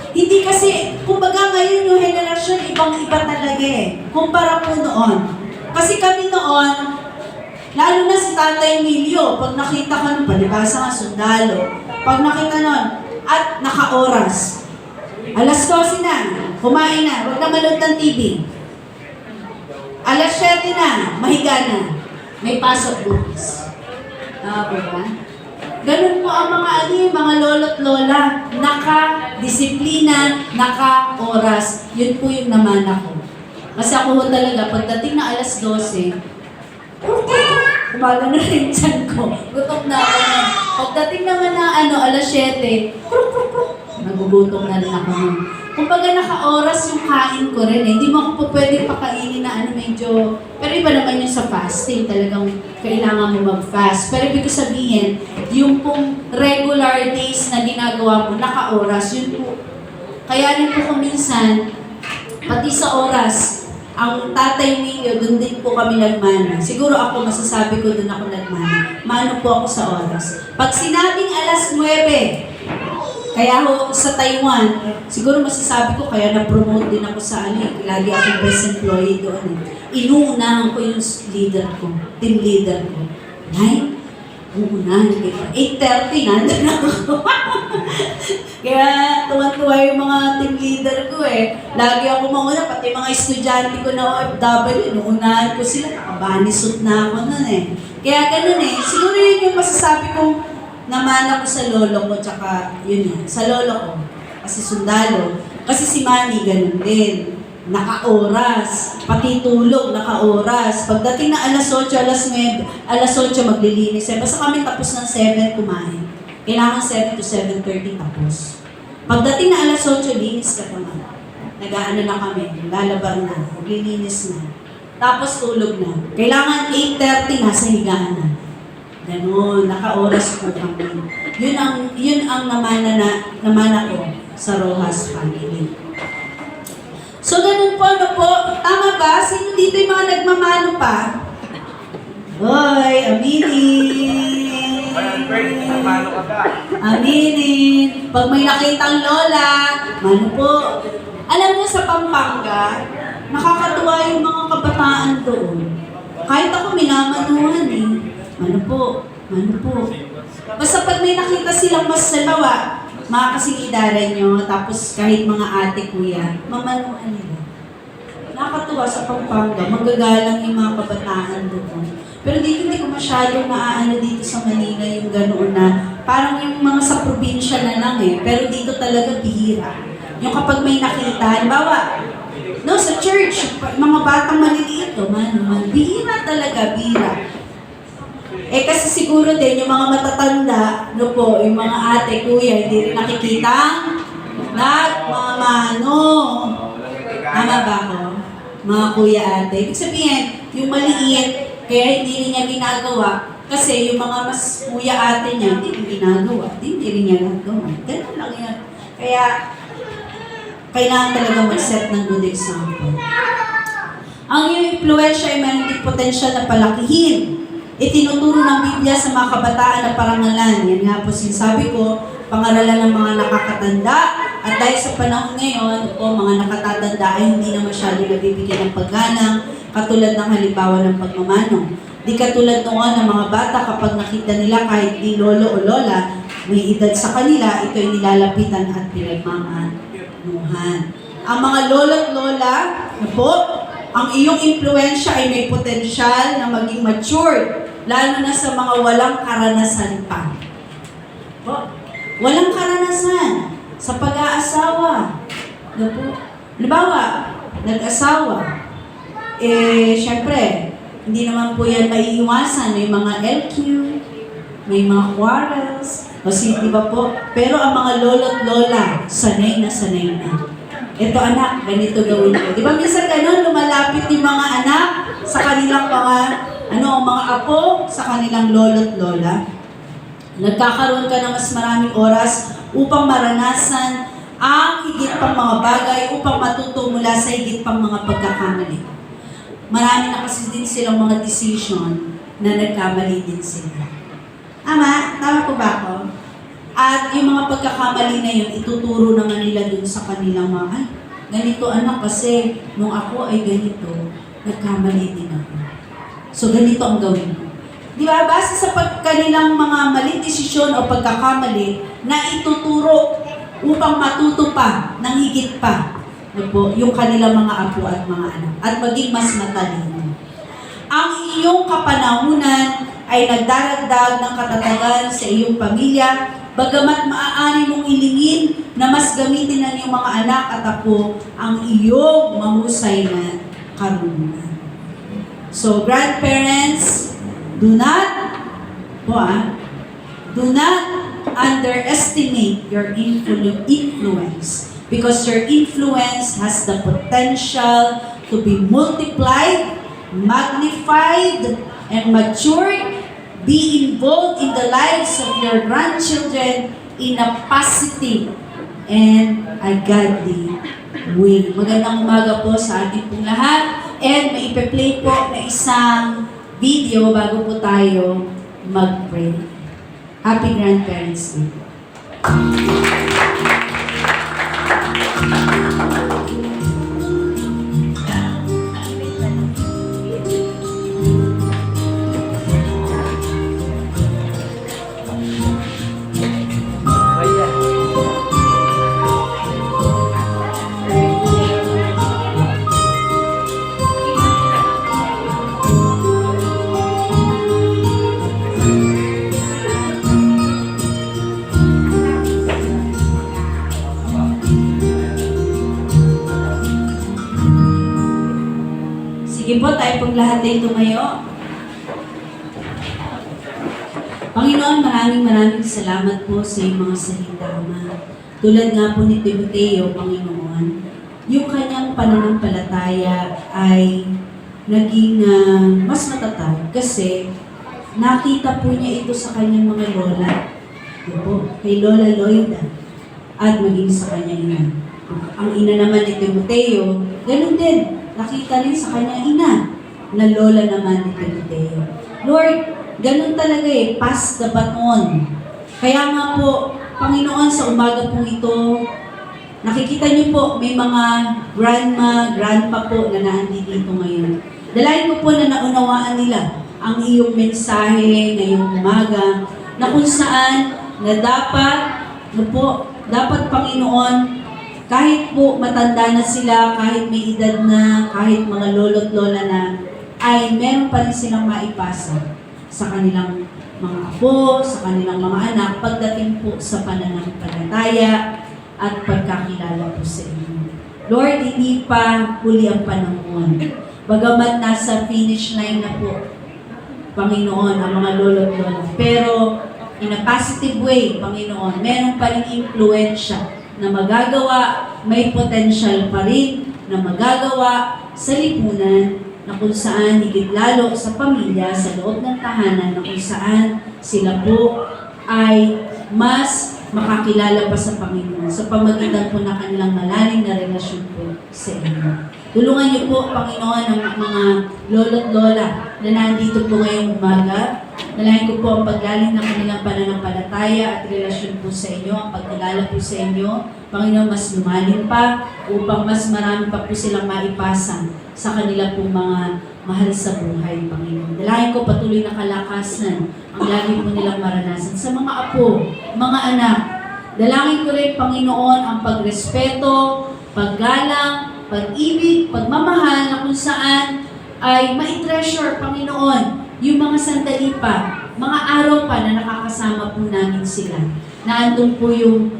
Hindi kasi, kumbaga ngayon yung henerasyon, ibang-iba talaga eh. Kumpara po noon. Kasi kami noon, lalo na si Tatay Emilio, pag nakita ka nun, palibasa nga sundalo. Pag nakita nun, at naka-oras. Alas 12 na, kumain na, huwag na manood ng TV. Alas 7 na, mahiga na. May pasok bukas. Ba? Ganun po ang mga lolo't lola. Naka-disiplina, naka-oras. Yun po yung namana ko. Kasi ako ho talaga, pagdating na alas 12, umaga na rin dyan ko. Gutom na ako na. Pagdating naman na alas 7, nagugutom na rin ako nun. Kumbaga naka-oras yung kain ko rin eh. Hindi mo ako po pwede pakainin na medyo... Pero iba naman yung sa fasting. Talagang kailangan mo mag-fast. Pero ibig sabihin, yung pong regular days na ginagawa mo, naka-oras, yun po. Kaya rin po kung minsan, pati sa oras, ang Tatay Emilio, doon din po kami nagmana. Siguro ako, masasabi ko doon ako nagmana. Mano po ako sa oras. Pag sinabing alas 9, kaya ho, sa Taiwan, siguro masasabi ko, kaya na-promote din ako sa lagi akong best employee doon eh. Inuunahan ko yung leader ko, team leader ko. Nay, uunahan kita. 8:30, nandun ako. Kaya tuwan-tuwa yung mga team leader ko eh. Lagi ako mauna, pati mga estudyante ko na OFW, inuunahan ko sila. Nakabanisot na ako nun eh. Kaya ganun eh. Siguro yun yung masasabi kong namana ko sa lolo ko, tsaka yun yan, sa lolo ko. Kasi sundalo. Kasi si Manny, ganun din. Naka-oras. Pati tulog, naka-oras. Pagdating na alas 8, alas 8 maglilinis. Basta kami tapos ng 7 kumain. Kailangan 7 to 7:30 tapos. Pagdating na alas 8, linis ka naman. Nag-aano na kami, lalabar na, maglilinis na. Tapos tulog na. Kailangan 8:30, nasa higaan na. Ganun, naka-oras po kami. Yun ang namana ko sa Rojas family. So, ganun po, tama ba? Sino dito yung mga nagmamano pa? Hoy, aminin! Aminin! Pag may nakitang lola, mano po. Alam mo, sa Pampanga, nakakatuwa yung mga kabataan doon. Kahit ako minamanuhan eh. Ano po? Basta pag may nakita silang mas salawa, mga kasing idara nyo, tapos kahit mga ate, kuya, mamanuan nila. Nakakatuwa sa Pampanga, magagalang yung mga kabataan doon. Pero dito hindi ko masyadong naaano dito sa Manila yung ganoon na, parang yung mga sa probinsya na lang eh, pero dito talaga bihira. Yung kapag may nakita, halimbawa, sa church, mga batang maliliit, bihira talaga, bihira. Kasi siguro din, yung mga matatanda, yung mga ate, kuya, hindi rin nakikita nagmamano. Tama ba ako? Mga kuya, ate. Ibig sabihin, yung maliit, kaya hindi rin niya ginagawa. Kasi yung mga mas kuya, ate niya, hindi rin ginagawa. Hindi rin niya gagawa. Ganun lang yan. Kaya, kailangan talaga mag-set ng good example. Ang iyong impluensya ay meron din potensyal na palakihin. Itinuturo ng Biblia sa mga kabataan na parangalan. Yan nga po sinasabi ko, pangaralan ng mga nakakatanda. At dahil sa panahon ngayon, mga nakatatanda ay hindi na masyado nabibigyan ng pagganang, katulad ng halimbawa ng pagmamano. Di katulad noon ng mga bata kapag nakita nila kahit di lolo o lola, may edad sa kanila, ito ay nilalapitan at pinagmamanuhan. Ang mga lolo't lola, po, ang iyong impluensya ay may potensyal na maging matured, lalo na sa mga walang karanasan pa. Po, walang karanasan sa pag-aasawa. Po, halimbawa, nag-asawa, syempre, hindi naman po yan maiiwasan. May mga LQ, may mga quarrels, kasi di ba po? Pero ang mga lolo't lola, sanay na sanay na. Ito anak, ganito gawin ko. Di ba minsan ganun, lumalapit yung mga anak sa kanilang mga apo, sa kanilang lolo't lola. Nagkakaroon ka ng mas maraming oras upang maranasan ang higit pang mga bagay, upang matuto mula sa higit pang mga pagkakamali. Marami na kasi din silang mga decision na nagkamali din sila. Tama po ba ako? At yung mga pagkakamali na yun, ituturo naman nila dun sa kanilang mga, ganito anak kasi nung ako ay ganito, nagkamali din ako. So ganito ang gawin ko. Di ba? Base sa kanilang mga maling desisyon o pagkakamali na ituturo upang matuto pa ng higit pa yung kanilang mga apo at mga anak at maging mas matalino. Ang iyong kapanahunan ay nagdaragdag ng katatagan sa iyong pamilya, bagamat maaari mong ilingin na mas gamitin ng iyong mga anak at apo ang iyong mahusay na karunungan. So, grandparents, do not underestimate your influence, because your influence has the potential to be multiplied, magnified, and matured. Be involved in the lives of your grandchildren in a positive and a godly way. Magandang umaga po sa ating pong lahat. And may ipe-play po na isang video bago po tayo mag-pray. Happy Grandparents Day. Sige po, tayo pong lahat ay tumayo. Panginoon, maraming salamat po sa iyong mga salita, Ama. Tulad nga po ni Timoteo, Panginoon, yung kanyang pananampalataya ay naging mas matatag kasi nakita po niya ito sa kanyang mga lola. Ito po, kay Lola Loida at maging sa kanyang ina. Ang ina naman ni Timoteo, ganun din. Nakita rin sa kanyang ina na lola naman ni Timoteo. Lord, ganun talaga pass the baton. Kaya nga po, Panginoon, sa umaga pong ito, nakikita niyo po, may mga grandma, grandpa po na nandito ngayon. Dalayan ko po na naunawaan nila ang iyong mensahe ngayong umaga, na kung saan na dapat Panginoon, kahit po matanda na sila, kahit may edad na, kahit mga lolo't lola na, ay meron pa rin silang maipasa sa kanilang mga apo, sa kanilang mga anak, pagdating po sa pananampalataya at pagkakilala po sa inyo. Lord, hindi pa huli ang panahon. Bagamat nasa finish line na po, Panginoon, ang mga lolo't lola. Pero, in a positive way, Panginoon, meron pa rin influensya na magagawa, may potential pa rin na magagawa sa lipunan na kung saan higit lalo sa pamilya, sa loob ng tahanan, na kung saan sila po ay mas makakilala pa sa Panginoon sa pamagitan po ng kanilang malalim na relasyon po sa inyo. Tulungan niyo po, Panginoon, ang mga lolo't lola na nandito po ngayong umaga. Nalayan ko po ang paglalim ng kanilang pananampalataya at relasyon po sa inyo, ang pagkilala po sa inyo. Panginoon, mas lumalim pa upang mas marami pa po silang maipasa sa kanila pong mga mahal sa buhay, Panginoon. Dalangin ko patuloy na kalakasan ang lagi po nilang maranasan sa mga apo, mga anak. Dalangin ko rin, Panginoon, ang pagrespeto, paggalang, pag-ibig, pagmamahal na kung saan ay mai-treasure, Panginoon, yung mga sandali pa, mga araw pa na nakakasama po namin sila. Na andun po yung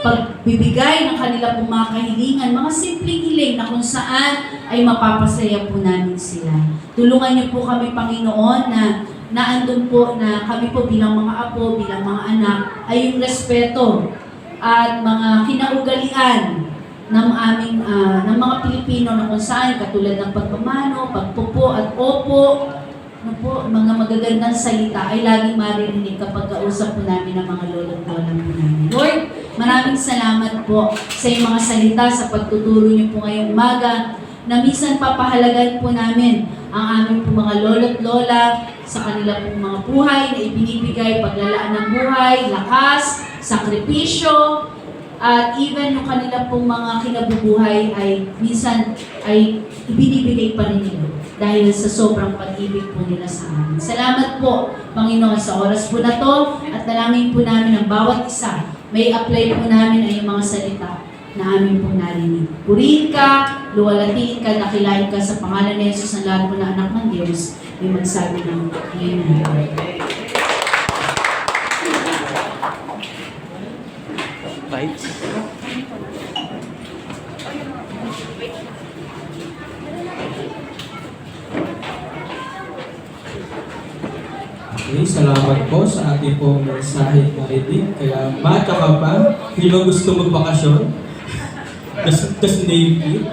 pagbibigay ng kanila pong mga kahilingan, mga simpleng hiling na kung saan ay mapapasaya po namin sila. Tulungan niyo po kami, Panginoon, na naandun po na kami po bilang mga apo, bilang mga anak, ay yung respeto at mga kinaugalian ng aming ng mga Pilipino na kung saan katulad ng pagpamano, pagpupo at opo, ano po, mga magagandang salita ay laging maririnig kapag kausap po namin ng mga lolo-lola po namin. Lord, maraming salamat po sa iyong mga salita, sa pagtuturo niyo po ngayong umaga, na minsan papahalagan po namin ang aming po mga lolo't lola sa kanila pong mga buhay na ibinibigay, paglalaan ng buhay, lakas, sakripisyo, at even yung kanila pong mga kinabubuhay ay minsan ay ibinibigay pa rin nila dahil sa sobrang pag-ibig po nila sa amin. Salamat po, Panginoon, sa oras po na to at dalangin po namin ang bawat isa. May apply po namin ay yung mga salita na amin pong narinig. Purihin ka, luwalatiin ka, nakilain ka sa pangalan ni Jesus ang lahat po na anak ng Diyos. May magsabi ng Amen. Okay, salamat po sa ating pong mensahe na reading. Kaya bata ka pa, hindi mo gusto magbakasyon. Just name it.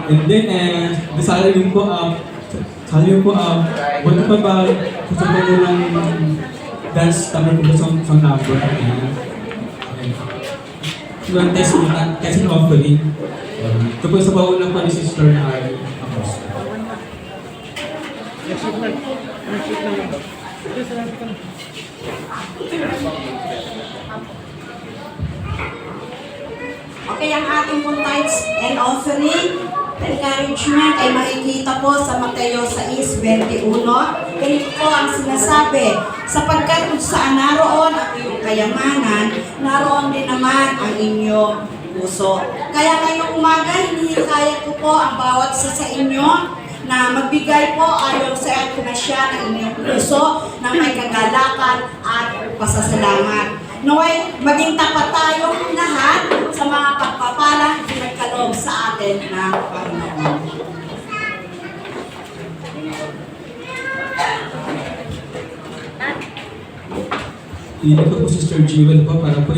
And then, sasabihin po, wala pa ba gusto mo ng dance kami kung gusto ng number? Yung test offering. Ito po sa bawal po ni Sister Ari. Okay, ang ating pong tithes and offering, encouragement ay makikita po sa Mateo 6:21. Ganito po ang sinasabi, sapagkat kung saan naroon ang iyong kayamanan, naroon din naman ang inyong puso. Kaya ngayong umaga, hinihikayat ko po ang bawat isa sa inyo na magbigay po ayon sa pinasya ng inyong puso na may kagalakan at pasasalamat. Naway, maging tapat tayong lahat sa mga pagpapalang pinagkaloob sa atin ng Panginoon. Hindi ko po Sister Jewel po para po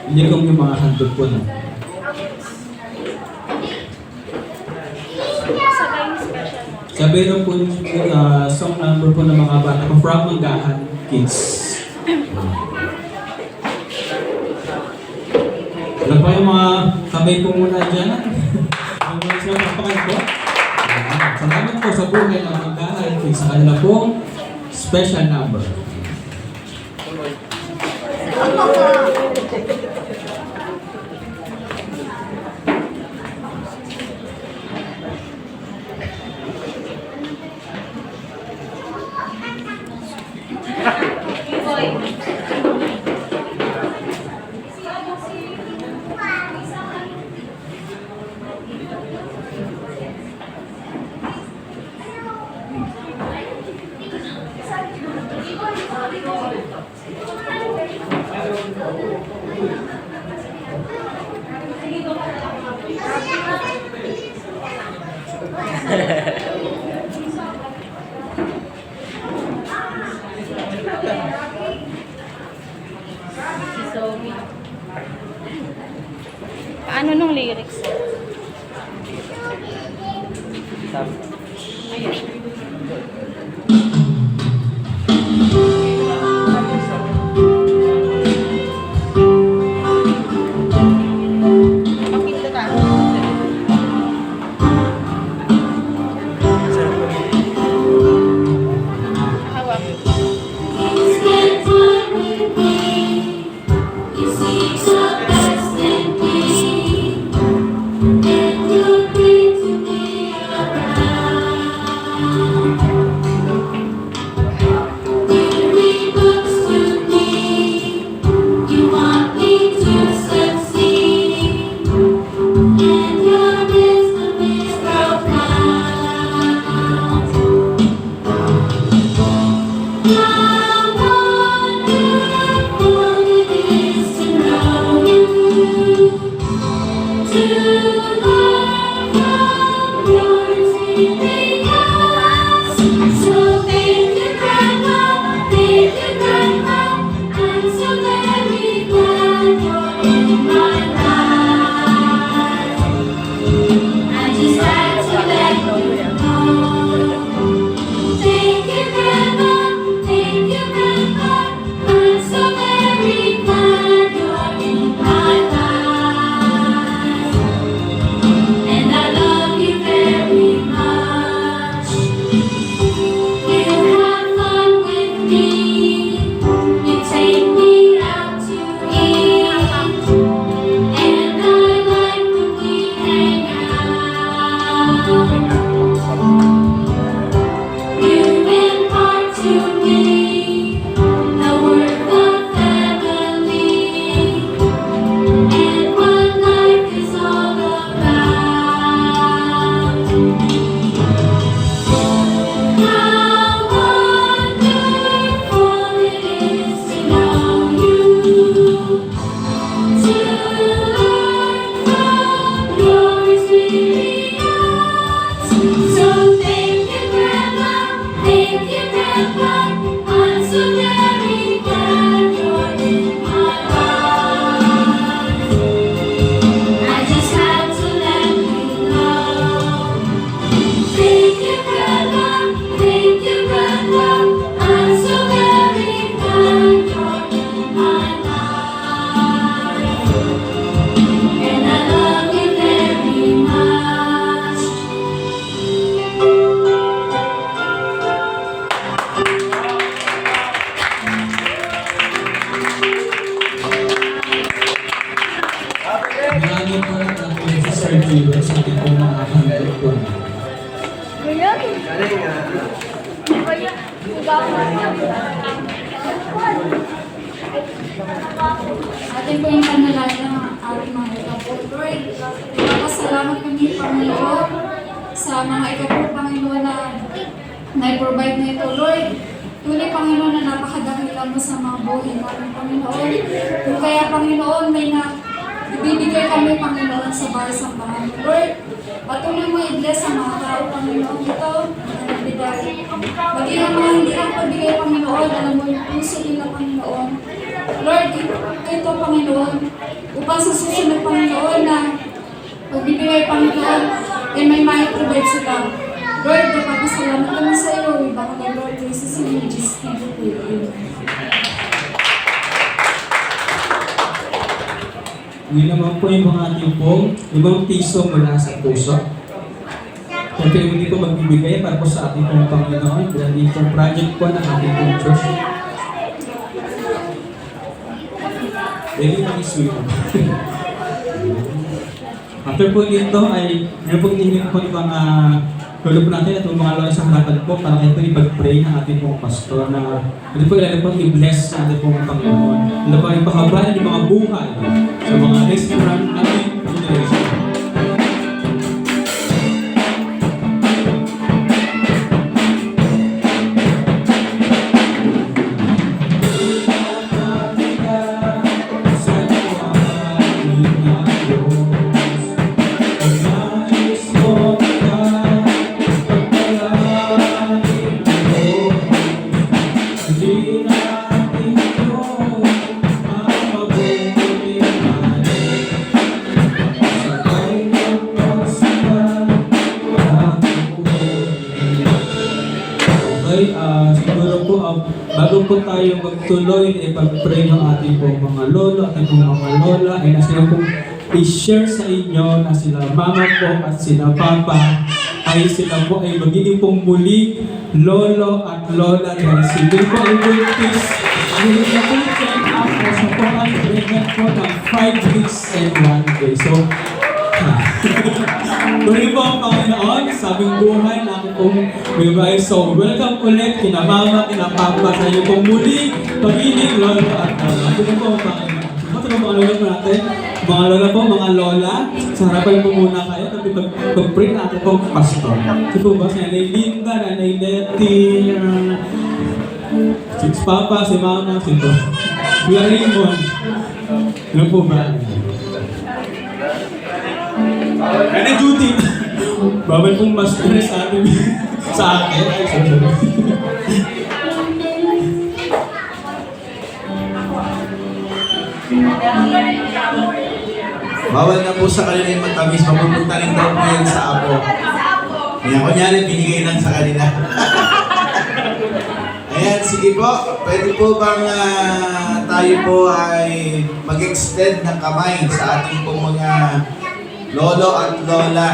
iligong yung mga handog po na. Sabi po yung song number po ng mga bata po from Manggahan Kids. Wala pa yung mga kamay po muna dyan. Ang mga silang kapakain po. Salamat po sa buhay ng Manggahan Kids sa kanila pong special number. Paano nung lyrics? Makita ka. Hawak. You seem so best in me. So thank you, Grandma. Thank you, Grandma. I'm so very glad you're in my life. I just had to let you know. Thank you, Grandma. Thank you, Grandpa. I'm so very glad you're in my life. And I love you very much. You have fun with me. You take me out to eat. And I like when we hang out. You impart to me the worth of family and what life is all about. How wonderful it is to know you, to learn from your experience. So thank you, Grandma. Thank you, Grandpa. I'm so very glad you're in my life. I just had to let you know. Thank you, Grandma. Thank you, Grandpa. I'm so very glad you're in my life. And I love you very much. Maraming po natin sa Sir Gilbert sa ating pong mga handog po. Atin po yung panalangin ng ating mga ikapo. Lord, nagpapasalamat kami, Panginoon, sa mga ikapo, Panginoon, na na-provide na ito. Lord, tunay, Panginoon, na napakadakila mo sa mga buhay namin, Panginoon. Kung kaya, Panginoon, may na ibibigay kami, Panginoon, sa bahay sa bahay. Lord, patuloy mo i-bless ang mga tao, Panginoon, ito, na nagbigay. Maging ang mga hindi ang pagbigay, Panginoon, alam mo yung puso nila, Panginoon. Lord, ito, Panginoon, upang sa susunod, Panginoon, na pagbibigay, Panginoon, ay may provide sila. Lord, nagpapasalamat kami sa iyo, iba ka na, Lord, Jesus, in Jesus' name, we pray. Ngayon naman po yung mga ating pong 5 piso mula sa puso. Kung kayo hindi po magbibigay para po sa ating pong Panginoon, dahil itong project po ng ating pong church. Dahil pang isuyo. After po dito ay meron pong hinihingi po yung mga lolo po natin at yung mga lola sa harapan po para kayo po ipag-pray ng ating pong pastor na ito po ilan po i-bless sa ating pong Panginoon. Ito po yung pakabalan ng mga buhay sa mga restaurant natin generation. Okay, siguro po, bago po tayo magtuloy, ipag-pray ng ating po mga lolo at ating mga lola, ay nasa pong i-share sa inyo na sila mama po at sila papa, ay sila po ay magiging pong muli lolo at lola dahil sila po ay buntis. Ngayon na po check up po sa po ay pregnant po ng 5 weeks and 1 day. So, tuloy po ang Panginoon, sabing buhay na ako pong bibay. So, welcome ulit kina mama, kina papa sa iyo pong muli pag-ibig, lolo at lola. Tuloy po ang Panginoon. Ito mga lola po natin. Mga lola po, mga lola, sa harapan po muna kayo at pag-pray natin pong pastor. Ito po ba si Nanay Linda, Nanay Letty, si papa, si mama, si Kuya Raymond. Ano po ba? Nanay Judy. Bawal pong ma-stress sa ating Sa akin? Ay, sorry. Bawal na po sa kanila yung matamis. Mapupunta rin daw po yan sa apo. Kaya kunyari, binigay lang sa kanila. Ayan, sige po. Pwede po bang tayo po ay mag-extend ng kamay sa ating pong mga lolo at lola.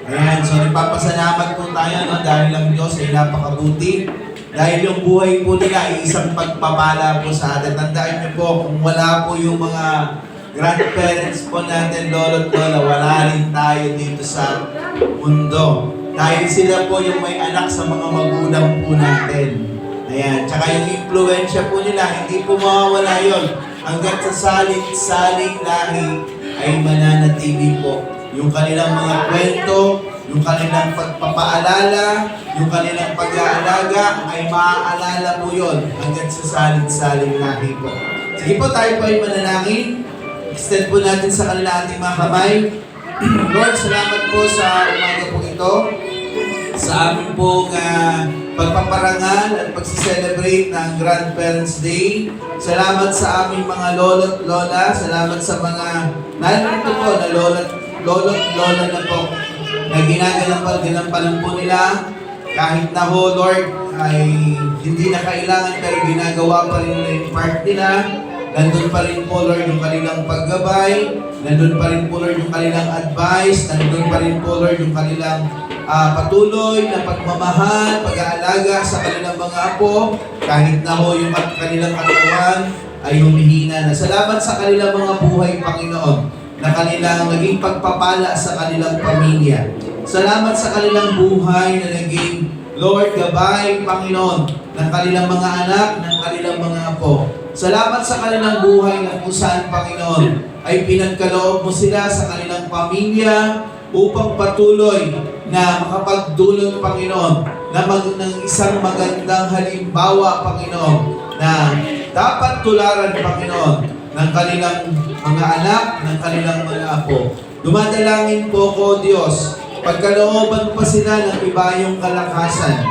Ayan, so nagpapasalamat po tayo dahil ang Diyos ay napakabuti. Dahil yung buhay po nila ay isang pagpapala po sa atin. Tandaan niyo po, kung wala po yung mga grandparents po natin, lolo at lola, wala rin tayo dito sa mundo. Dahil sila po yung may anak sa mga magulang po natin. Ayan, tsaka yung impluensya po nila, hindi po mawawala yun. Hanggat sa saling lahi ay mananatili po. Yung kanilang mga kwento, yung kanilang pagpapaalala, yung kanilang pag-aalaga, ay maaalala po yun hanggang sa saling lahi po. Sige po, tayo po ay manalangin. Extend po natin sa kanila ating mga kamay. Lord, salamat po sa umaga po ito. Sa amin pong pagpaparangal at pagsiselebrate ng Grandparents' Day. Salamat sa aming mga lolo at lola. Salamat sa mga nandito po na lolo at lola na po na ginagampanan po nila. Kahit na ho, Lord, ay hindi na kailangan pero ginagawa pa rin nila yung part nila. Nandun pa rin po, Lord, yung kanilang paggabay. Nandun pa rin po, Lord, yung kanilang advice. Nandun pa rin po, Lord, yung kanilang patuloy na pagmamahal, pag-aalaga sa kanilang mga apo. Kahit na ho yung kanilang katawan ay humihina na. Salamat sa kanilang mga buhay, Panginoon, na kanilang naging pagpapala sa kanilang pamilya. Salamat sa kanilang buhay na naging, Lord, gabay, Panginoon, ng kanilang mga anak, ng kanilang mga apo. Salamat sa kanilang buhay na kung saan, Panginoon, ay pinagkaloob mo sila sa kanilang pamilya upang patuloy na makapagdulot, Panginoon, ng isang magandang halimbawa, Panginoon, na dapat tularan, Panginoon, ng kanilang mga anak, ng kanilang mga apo. Dumadalangin po ko, Diyos, pagkalooban pa sila ng ibayong kalakasan.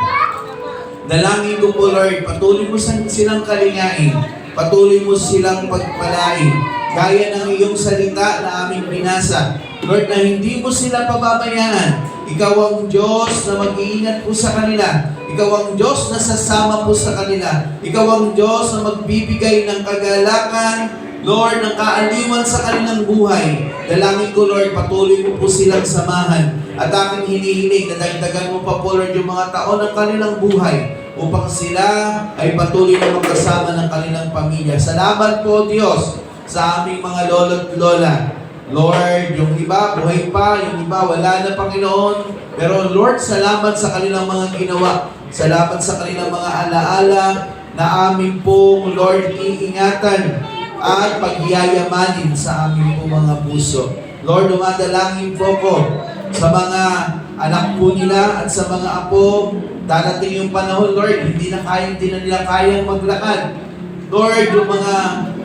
Dalangin ko po, Lord, patuloy mo silang kalingain. Patuloy mo silang pagpalain. Gaya ng iyong salita na aming binasa. Lord, na hindi mo sila pababayaan. Ikaw ang Diyos na mag-iingat po sa kanila. Ikaw ang Diyos na sasama po sa kanila. Ikaw ang Diyos na magbibigay ng kagalakan, Lord, ng kaaliwan sa kanilang buhay. Dalangin ko, Lord, patuloy mo po silang samahan. At aking hinihiling na dagdagan mo pa po, Lord, yung mga taon ng kanilang buhay upang sila ay patuloy na magkasama ng kanilang pamilya. Salamat po, Diyos, sa aming mga lolo at lola. Lord, yung iba, buhay pa, yung iba, wala na, Panginoon. Pero Lord, salamat sa kanilang mga ginawa. Salamat sa kanilang mga alaala na aming pong, Lord, iingatan at pagyayamanin sa aming pong mga puso. Lord, dumadalangin po ko sa mga anak po nila at sa mga apo. Darating yung panahon, Lord, hindi na nila kayang maglakad. Lord, yung mga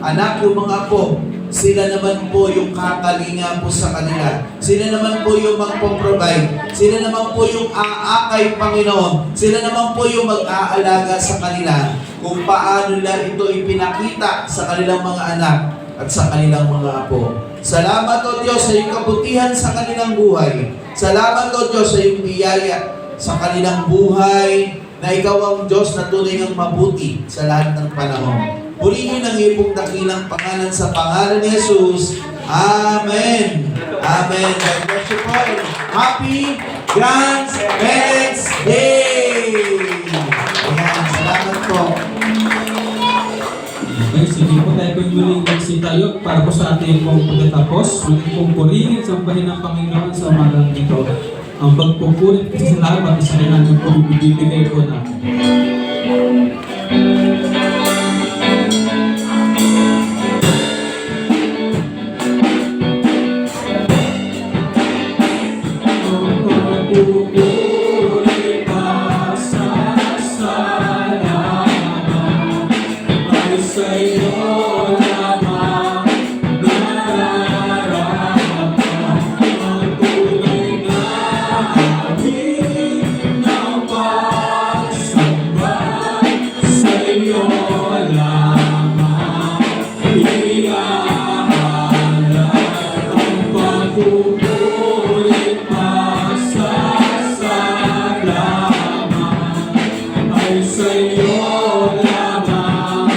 anak, yung mga apo, sila naman po yung kakalinga po sa kanila. Sila naman po yung magpo-provide. Sila naman po yung aakay, Panginoon. Sila naman po yung mag-aalaga sa kanila kung paano nila ito ipinakita sa kanilang mga anak at sa kanilang mga apo. Salamat, O Diyos, sa iyong kabutihan sa kanilang buhay. Salamat, O Diyos, sa iyong biyaya sa kanilang buhay na ikaw ang Diyos na tunay ng mabuti sa lahat ng panahon. Purihin ang iyong dakilang pangalan sa pangalan ni Jesus. Amen. Amen. God bless you po. Happy Grandparents' Day! Ayan, salamat po. Okay, sige po tayo po muling magsitayo para po sa ating pong pagkatapos. Muling pong purihin sa bahin ng Panginoon sa umagang ito. Ang pagpupulit kasi sa lahat at isa rin natin po ibibigay po natin. Ng ay sa'yo lamang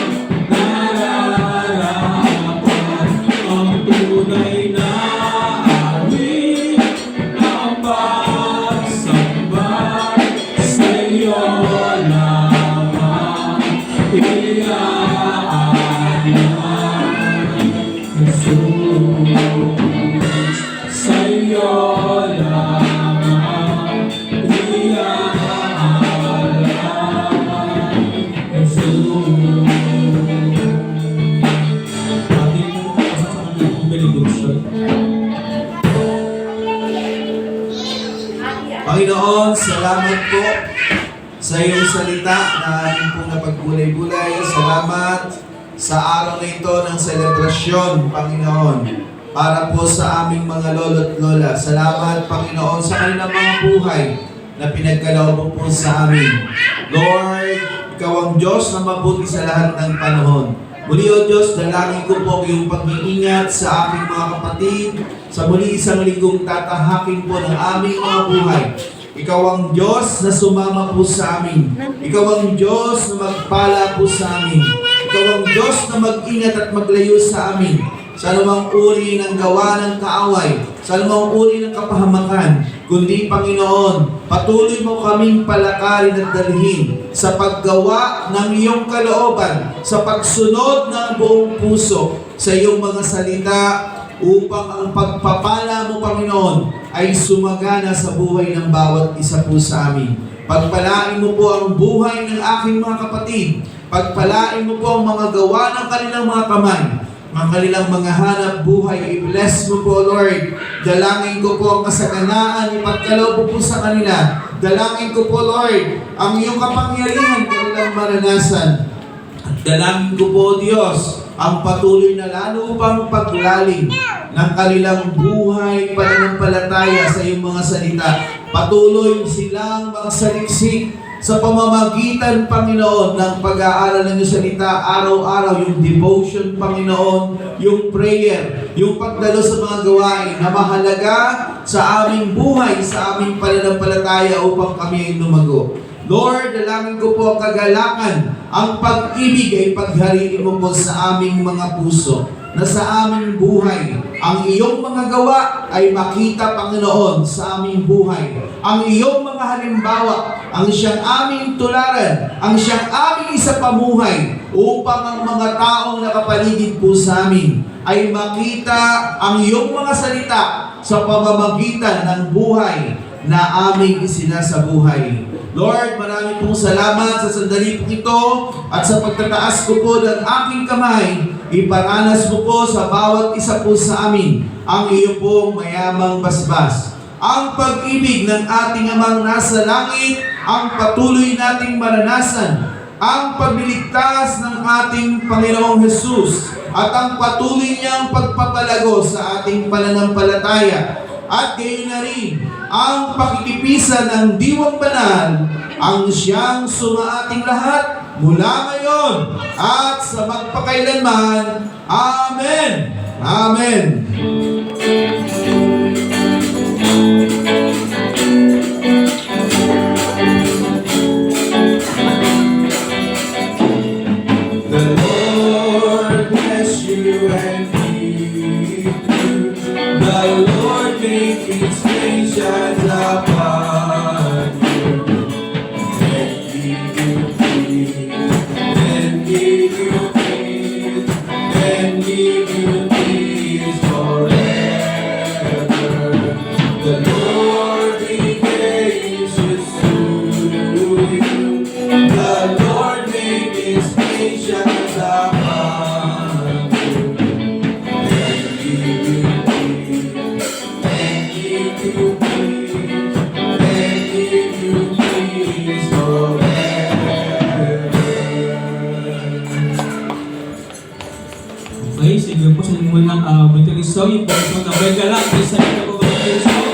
nararapat ang tunay na awit ng pagsamba. Sa'yo lamang iaalay, Jesus. Sa'yo lamang iaalay, Jesus. Ating kasasama ng benediction. Panginoon, salamat po sa iyong salita na aming pong napagulay-bulay. Salamat sa araw na ito ng selebrasyon, Panginoon, para po sa aming mga lolo't lola. Salamat, Panginoon, sa kanilang mga buhay na pinagkaloob mo po sa amin. Lord, Ikaw ang Diyos na mabuti sa lahat ng panahon. Muli, O Diyos, dalangin ko po yung pag-iingat sa aking mga kapatid sa muli isang linggong tatahakin po ng aming mga buhay. Ikaw ang Diyos na sumama po sa amin. Ikaw ang Diyos na magpala po sa amin. Ikaw ang Diyos na mag-ingat at maglayo sa amin sa anumang uri ng gawa ng kaaway, sa anumang uri ng kapahamakan, kundi Panginoon, patuloy mo kaming palakarin at dalhin sa paggawa ng iyong kalooban, sa pagsunod ng buong puso sa iyong mga salita, upang ang pagpapala mo, Panginoon, ay sumagana sa buhay ng bawat isa po sa amin. Pagpalain mo po ang buhay ng aking mga kapatid. Pagpalain mo po ang mga gawa ng kanilang mga kamay, ang kanilang mga hanap buhay. I-bless mo po, Lord. Dalangin ko po ang kasaganaan, ipagkaloob po sa kanila. Dalangin ko po, Lord, ang iyong kapangyarihan kanilang maranasan. Dalangin ko po, Diyos, ang patuloy na lalo pang paglalim ng kanilang buhay pananampalataya sa iyong mga salita. Patuloy silang magsaliksik sa pamamagitan, Panginoon, ng pag-aaral ng iyong salita araw-araw, yung devotion, Panginoon, yung prayer, yung pagdalo sa mga gawain na mahalaga sa aming buhay, sa aming pananampalataya upang kami ay lumago. Lord, dalangin ko po ang kagalakan, ang pag-ibig ay paghariin mo po sa aming mga puso, na sa aming buhay, ang iyong mga gawa ay makita, Panginoon, sa aming buhay. Ang iyong mga halimbawa, ang siyang aming tularan, ang siyang aming isa pamuhay, upang ang mga taong nakapaligid po sa amin ay makita ang iyong mga salita sa pamamagitan ng buhay na aming isinasabuhay. Lord, marami pong salamat sa sandali pong ito at sa pagtataas ko po ng aking kamay, iparanas mo po sa bawat isa po sa amin ang iyo pong mayamang basbas. Ang pag-ibig ng ating Amang nasa langit, ang patuloy nating maranasan, ang pagliligtas ng ating Panginoong Jesus, at ang patuloy niyang pagpapalago sa ating pananampalataya. At gayon na rin, ang pakikipisan ng diwang banal, ang siyang sumaating lahat mula ngayon at sa magpakailanman. Amen! Amen! The Lord bless you and keep you. The Lord make His face shine upon you, and give you peace, and give you peace, and give you peace forever. The Lord be gracious to you. The Lord make His face shine upon you, and give you peace, and give you peace, and give you peace forever. Okay, sige po sa inyo ng military song. Yung po ito na Begalang, isa nito po military song.